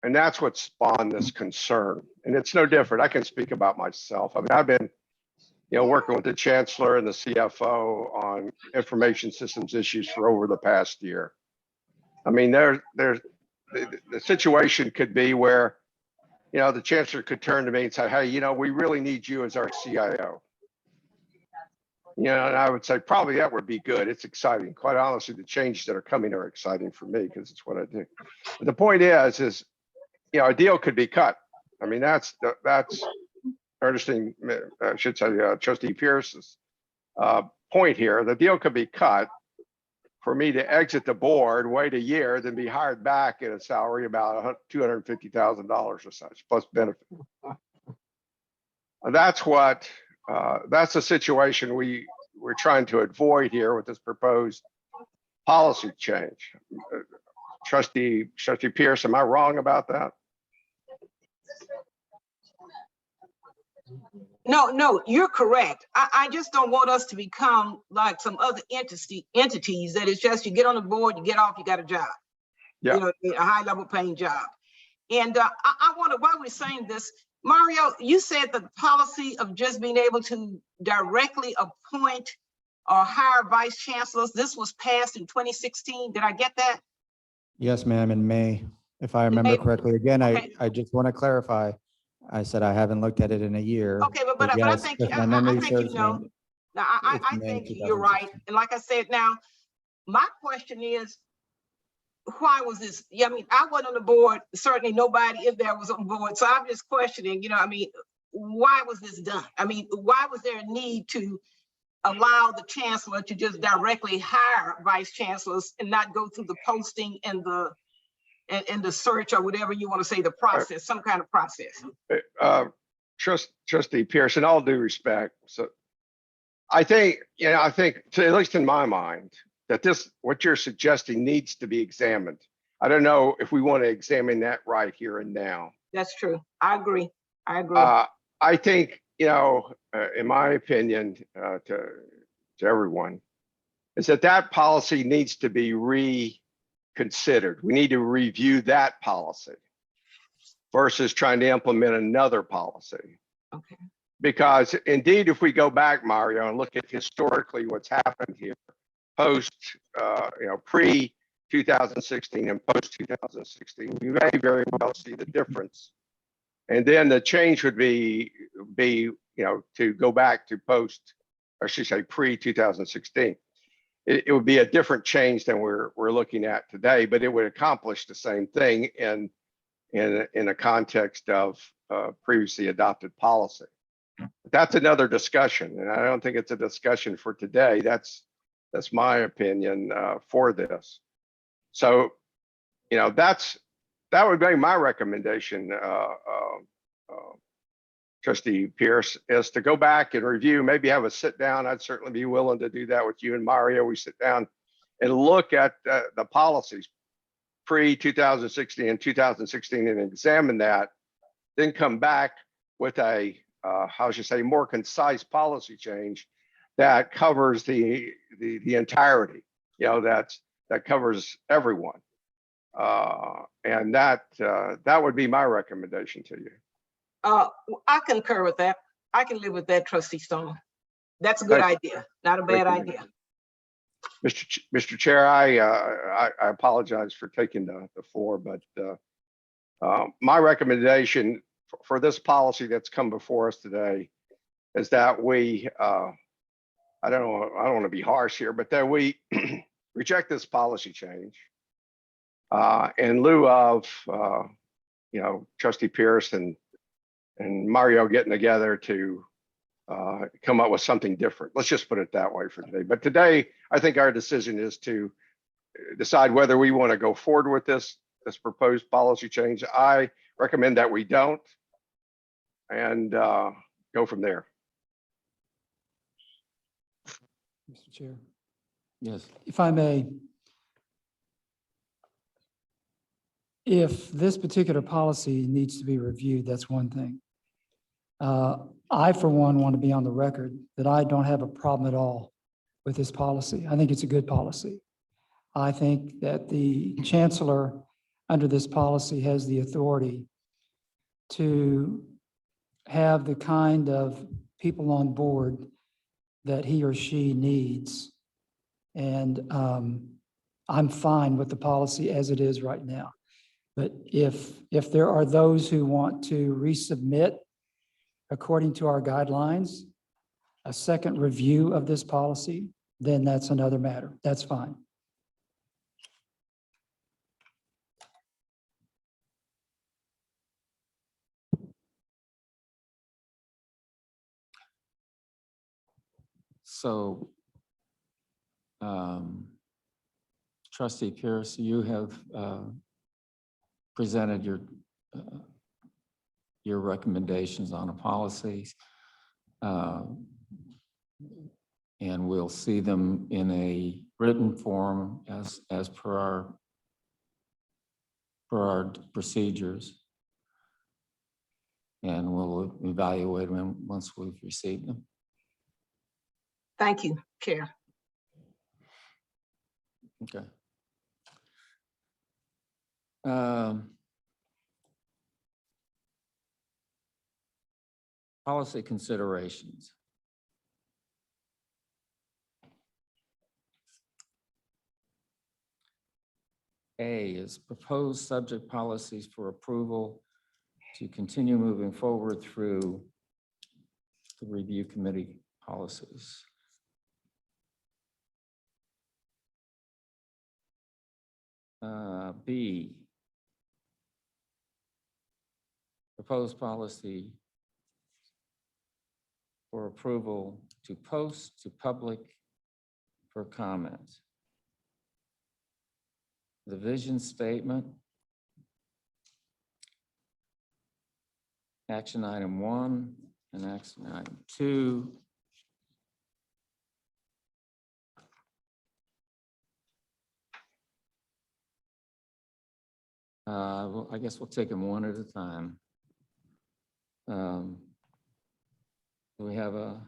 And that's what spawned this concern. And it's no different. I can speak about myself. I mean, I've been, you know, working with the chancellor and the CFO on information systems issues for over the past year. I mean, the situation could be where, you know, the chancellor could turn to me and say, hey, you know, we really need you as our CIO. You know, and I would say probably that would be good. It's exciting. Quite honestly, the changes that are coming are exciting for me because it's what I do. But the point is, you know, a deal could be cut. I mean, that's Ernestine, I should say, Trustee Pierce's point here. The deal could be cut for me to exit the board, wait a year, then be hired back at a salary about $250,000 or such, plus benefit. And that's the situation we're trying to avoid here with this proposed policy change. Trustee Pierce, am I wrong about that? No, you're correct. I just don't want us to become like some other entities that is just, you get on the board, you get off, you got a job. Yeah. You know, a high level paying job. And I wonder why we're saying this. Mario, you said the policy of just being able to directly appoint or hire vice chancellors, this was passed in 2016. Did I get that? Yes, ma'am, in May, if I remember May. correctly. Again, Okay. I just want to clarify. I said I haven't looked at it in a year. Okay, but I yes, think, if my I memory think you serves know. me, Now, it's I May think you're right. 2016. And like I said, now, my question is, why was this? Yeah, I mean, I wasn't on the board. Certainly nobody in there was on board. So I'm just questioning, you know, I mean, why was this done? I mean, why was there a need to allow the chancellor to just directly hire vice chancellors and not go through the posting and the search or whatever you want to say, the process, some kind of process? Trustee Pierce, in all due respect, so I think, at least in my mind, that what you're suggesting needs to be examined. I don't know if we want to examine that right here and now. That's true. I agree. I agree. I think, in my opinion, to everyone, is that policy needs to be reconsidered. We need to review that policy versus trying to implement another policy. Okay. Because indeed, if we go back, Mario, and look at historically what's happened here, post, pre 2016 and post 2016, we may very well see the difference. And then the change would be, to go back to post, or I should say pre 2016. It would be a different change than we're looking at today, but it would accomplish the same thing in a context of previously adopted policy. That's another discussion, and I don't think it's a discussion for today. That's my opinion for this. So, that would be my recommendation, Trustee Pierce, is to go back and review, maybe have a sit down. I'd certainly be willing to do that with you and Mario. We sit down and look at the policies pre 2016 and 2016 and examine that, then come back with a, more concise policy change that covers the entirety, that covers everyone. And that would be my recommendation to you. I concur with that. I can live with that, Trustee Stone. That's a good idea, not a bad idea. Mr. Chair, I apologize for taking the floor, but my recommendation for this policy that's come before us today is that we, I don't want to be harsh here, but that we reject this policy change in lieu of, Trustee Pierce and Mario getting together to come up with something different. Let's just put it that way for today. But today, I think our decision is to decide whether we want to go forward with this proposed policy change. I recommend that we don't, and go from there. Mr. Chair, Yes. if I may, if this particular policy needs to be reviewed, that's one thing. I, for one, want to be on the record that I don't have a problem at all with this policy. I think it's a good policy. I think that the chancellor under this policy has the authority to have the kind of people on board that he or she needs. And I'm fine with the policy as it is right now. But if there are those who want to resubmit according to our guidelines, a second review of this policy, then that's another matter. That's fine. So, Trustee Pierce, you have presented your recommendations on a policy, and we'll see them in a written form as per our procedures, and we'll evaluate them once we've received them. Thank you, Chair. Okay. Policy considerations. A is proposed subject policies for approval to continue moving forward through the review committee policies. B, proposed policy for approval to post to public for comment. The vision statement, action item 1 and action item 2 Well, I guess we'll take them one at a time. We have a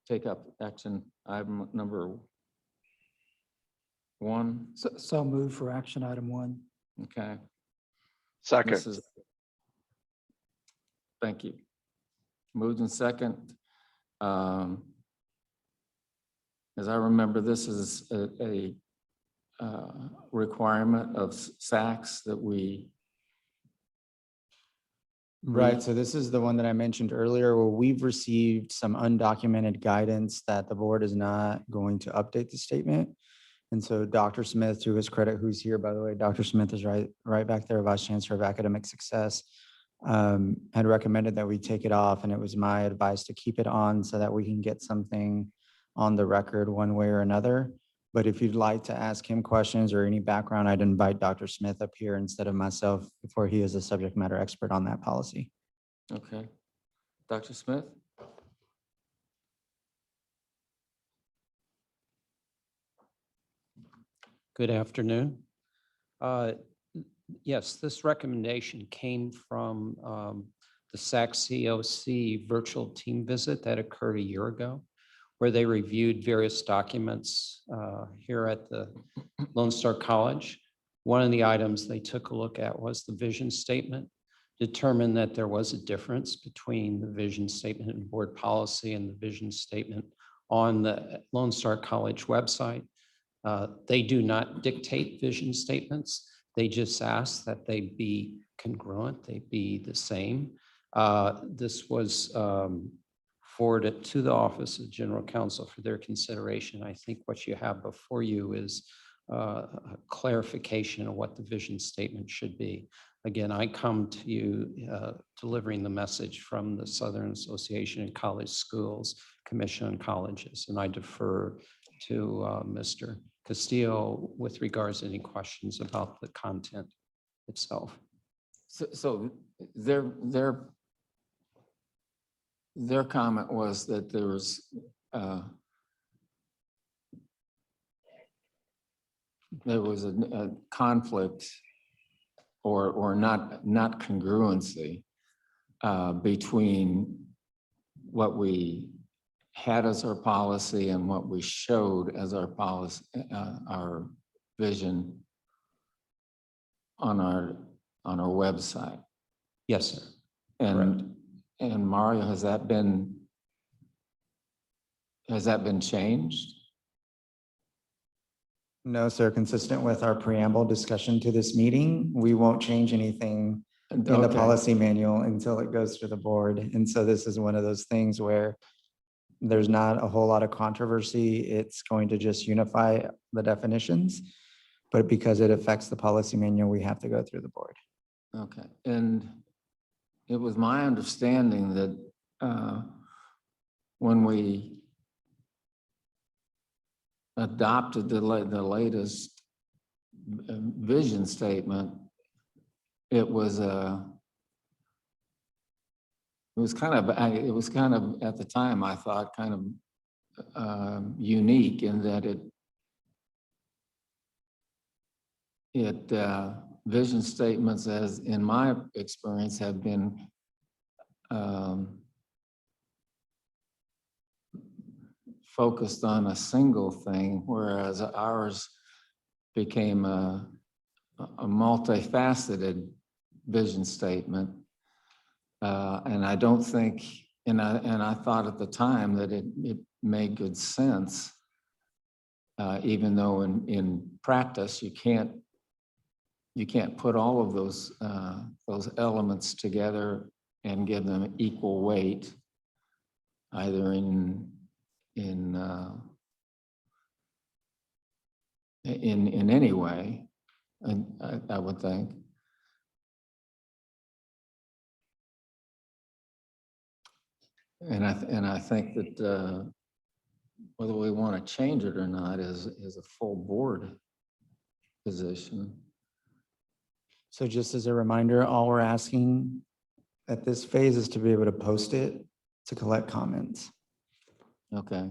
take up action item number 1. So move for action item 1. Okay. Second, Thank you. Moved in second. As I remember, this is a requirement of SACS that we. Right, so this is the one that I mentioned earlier, where we've received some undocumented guidance that the board is not going to update the statement. And so Dr. Smith, to his credit, who's here, by the way, Dr. Smith is right back there, Vice Chancellor of Academic Success, had recommended that we take it off, and it was my advice to keep it on so that we can get something on the record one way or another. But if you'd like to ask him questions or any background, I'd invite Dr. Smith up here instead of myself, before he is a subject matter expert on that policy. Okay. Dr. Smith? Good afternoon. Yes, this recommendation came from the SACS COC virtual team visit that occurred a year ago, where they reviewed various documents here at the Lone Star College. One of the items they took a look at was the vision statement, determined that there was a difference between the vision statement and board policy and the vision statement on the Lone Star College website. They do not dictate vision statements. They just ask that they be congruent, they be the same. This was forwarded to the Office of General Counsel for their consideration. I think what you have before you is a clarification of what the vision statement should be. Again, I come to you delivering the message from the Southern Association of College Schools Commission on Colleges, and I defer to Mr. Castillo with regards to any questions about the content itself. So their comment was that there was a conflict or not congruency between what we had as our policy and what we showed as our policy, our vision on our website. Yes, sir. And Mario, has that been changed? No, sir, consistent with our preamble discussion to this meeting, we won't change anything in the Okay. policy manual until it goes to the board. And so this is one of those things where there's not a whole lot of controversy. It's going to just unify the definitions. But because it affects the policy manual, we have to go through the board. Okay, and it was my understanding that when we adopted the latest vision statement, it was kind of at the time, I thought, kind of unique in that it vision statements, as in my experience, have been focused on a single thing, whereas ours became a multifaceted vision statement. And I don't think, and I thought at the time that it made good sense, even though in practice you can't put all of those elements together and give them equal weight, either in any way, and I would think. And I think that whether we want to change it or not is a full board position. So just as a reminder, all we're asking at this phase is to be able to post it to collect comments. Okay.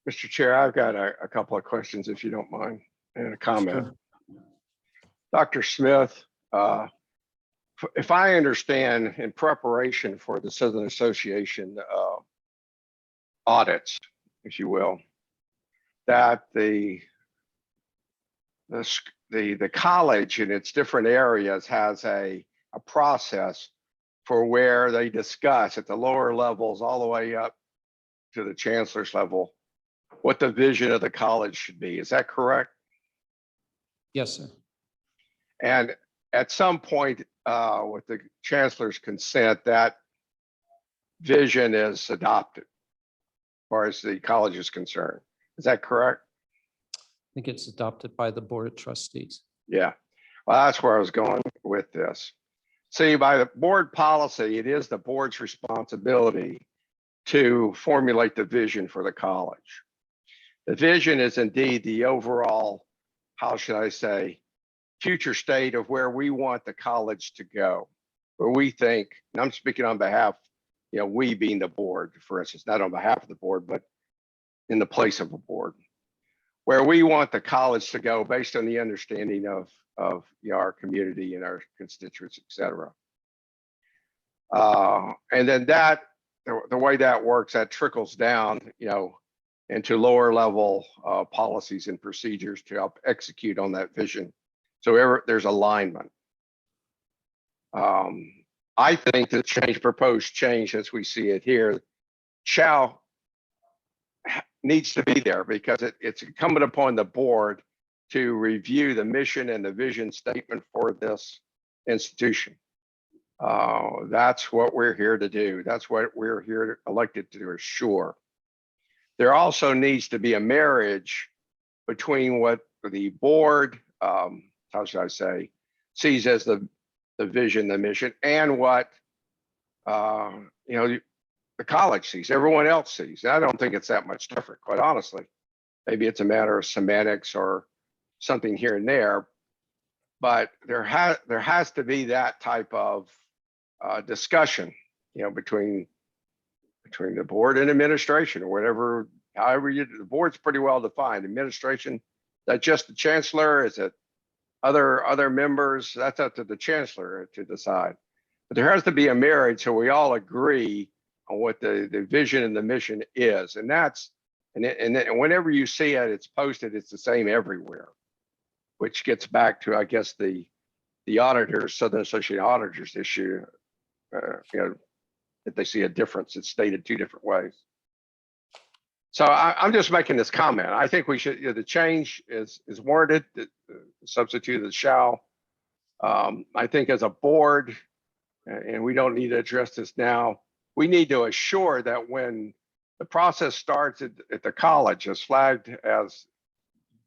Mr. Chair, I've got a couple of questions, if you don't mind, and a comment. Sure. Dr. Smith, if I understand, in preparation for the Southern Association audits, if you will, that the college in its different areas has a process for where they discuss at the lower levels all the way up to the chancellor's level what the vision of the college should be. Is that correct? Yes, sir. And at some point, with the chancellor's consent, that vision is adopted as far as the college is concerned. Is that correct? I think it's adopted by the Board of Trustees. Yeah. Well, that's where I was going with this. See, by the board policy, it is the board's responsibility to formulate the vision for the college. The vision is indeed the overall, how should I say, future state of where we want the college to go, where we think, and I'm speaking on behalf, we being the board, for instance, not on behalf of the board, but in the place of a board, where we want the college to go based on the understanding of our community and our constituents, et cetera. And then the way that works, that trickles down, into lower level policies and procedures to help execute on that vision. So there's alignment. I think the proposed change as we see it here needs to be there because it's incumbent upon the board to review the mission and the vision statement for this institution. That's what we're here to do. That's what we're here elected to do, assure. There also needs to be a marriage between what the board, how should I say, sees as the vision, the mission, and what the college sees, everyone else sees. And I don't think it's that much different, quite honestly. Maybe it's a matter of semantics or something here and there, but there has to be that type of discussion, between the board and administration, or whatever. However, the board's pretty well defined. Administration, is that just the chancellor? Is it other members? That's up to the chancellor to decide. But there has to be a marriage so we all agree on what the vision and the mission is. And whenever you see it, it's posted, it's the same everywhere, which gets back to, I guess, the auditors, Southern Association auditors issue, that they see a difference. It's stated two different ways. So I'm just making this comment. I think we should, the change is warranted, the substitute of the shall. I think as a board, and we don't need to address this now, we need to assure that when the process starts at the college as flagged as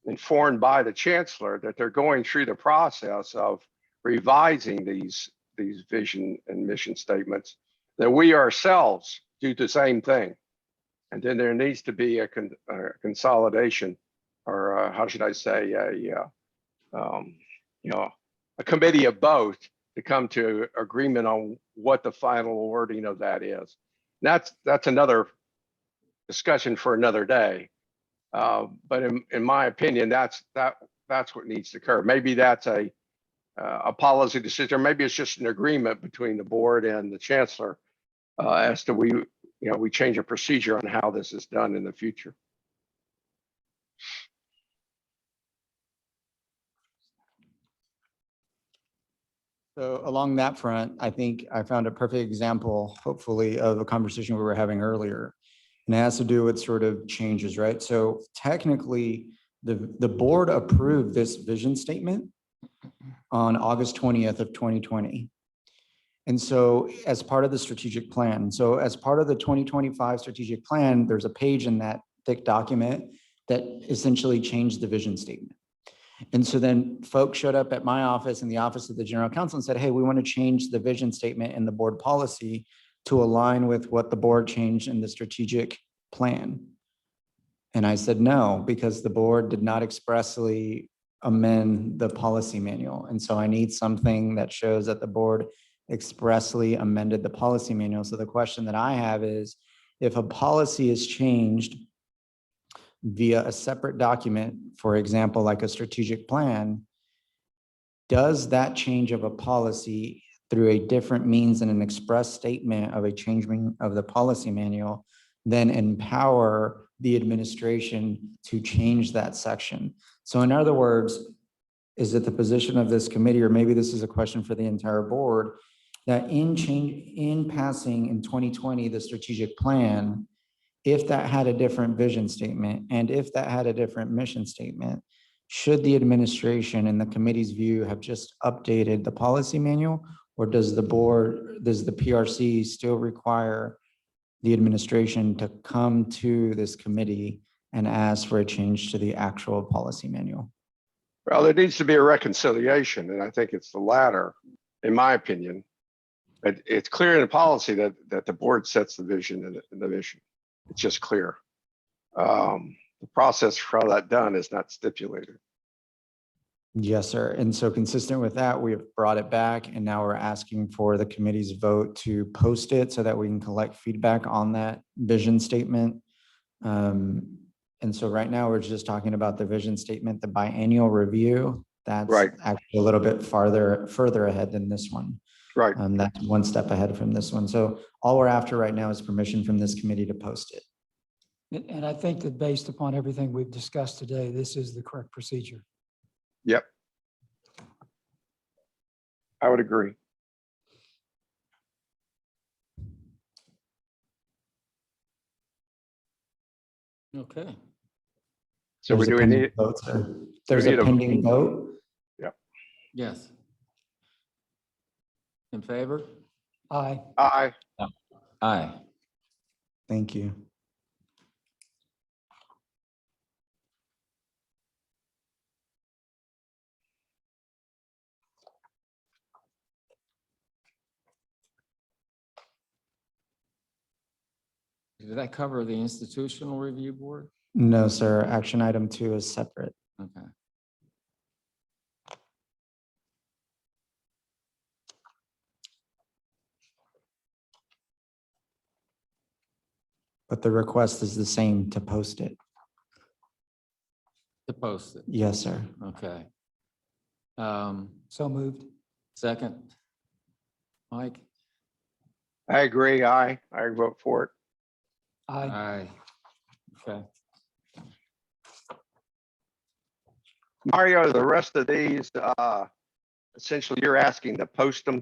informed by the chancellor, that they're going through the process of revising these vision and mission statements, that we ourselves do the same thing. And then there needs to be a consolidation, or how should I say, a committee of both to come to agreement on what the final wording of that is. That's another discussion for another day. But in my opinion, that's what needs to occur. Maybe that's a policy decision, or maybe it's just an agreement between the board and the chancellor as to we change a procedure on how this is done in the future. So along that front, I think I found a perfect example, hopefully, of a conversation we were having earlier. And it has to do with sort of changes, right? So technically, the board approved this vision statement on August 20th of 2020. And so as part of the strategic plan, so as part of the 2025 strategic plan, there's a page in that thick document that essentially changed the vision statement. And so then folks showed up at my office and the office of the general counsel and said, hey, we want to change the vision statement in the board policy to align with what the board changed in the strategic plan. And I said, no, because the board did not expressly amend the policy manual. And so I need something that shows that the board expressly amended the policy manual. So the question that I have is if a policy is changed via a separate document, for example, like a strategic plan, does that change of a policy through a different means than an express statement of a changing of the policy manual then empower the administration to change that section? So in other words, is it the position of this committee, or maybe this is a question for the entire board, that in passing in 2020, the strategic plan, if that had a different vision statement, and if that had a different mission statement, should the administration in the committee's view have just updated the policy manual? Or does the PRC still require the administration to come to this committee and ask for a change to the actual policy manual? Well, there needs to be a reconciliation, and I think it's the latter, in my opinion. It's clear in the policy that the board sets the vision and the mission. It's just clear. The process for how that done is not stipulated. Yes, sir. And so consistent with that, we have brought it back, and now we're asking for the committee's vote to post it so that we can collect feedback on that vision statement. And so right now we're just talking about the vision statement, the biannual review. That's Right. actually a little bit further ahead than this one. Right. That's one step ahead from this one. So all we're after right now is permission from this committee to post it. And I think that based upon everything we've discussed today, this is the correct procedure. Yep. I would agree. Okay. So we There's a do pending need, vote, sir. There's need a a- pending vote. Yes. In favor? Aye. aye. Aye. Thank you. Did that cover the institutional review board? No, sir. Action item 2 is separate. Okay. But the request is the same to post it. To post it. Yes, sir. Okay. So moved. Second. Mike? I agree. Aye. I vote for it. Aye. Aye. Okay. Mario, the rest of these, essentially you're asking to post them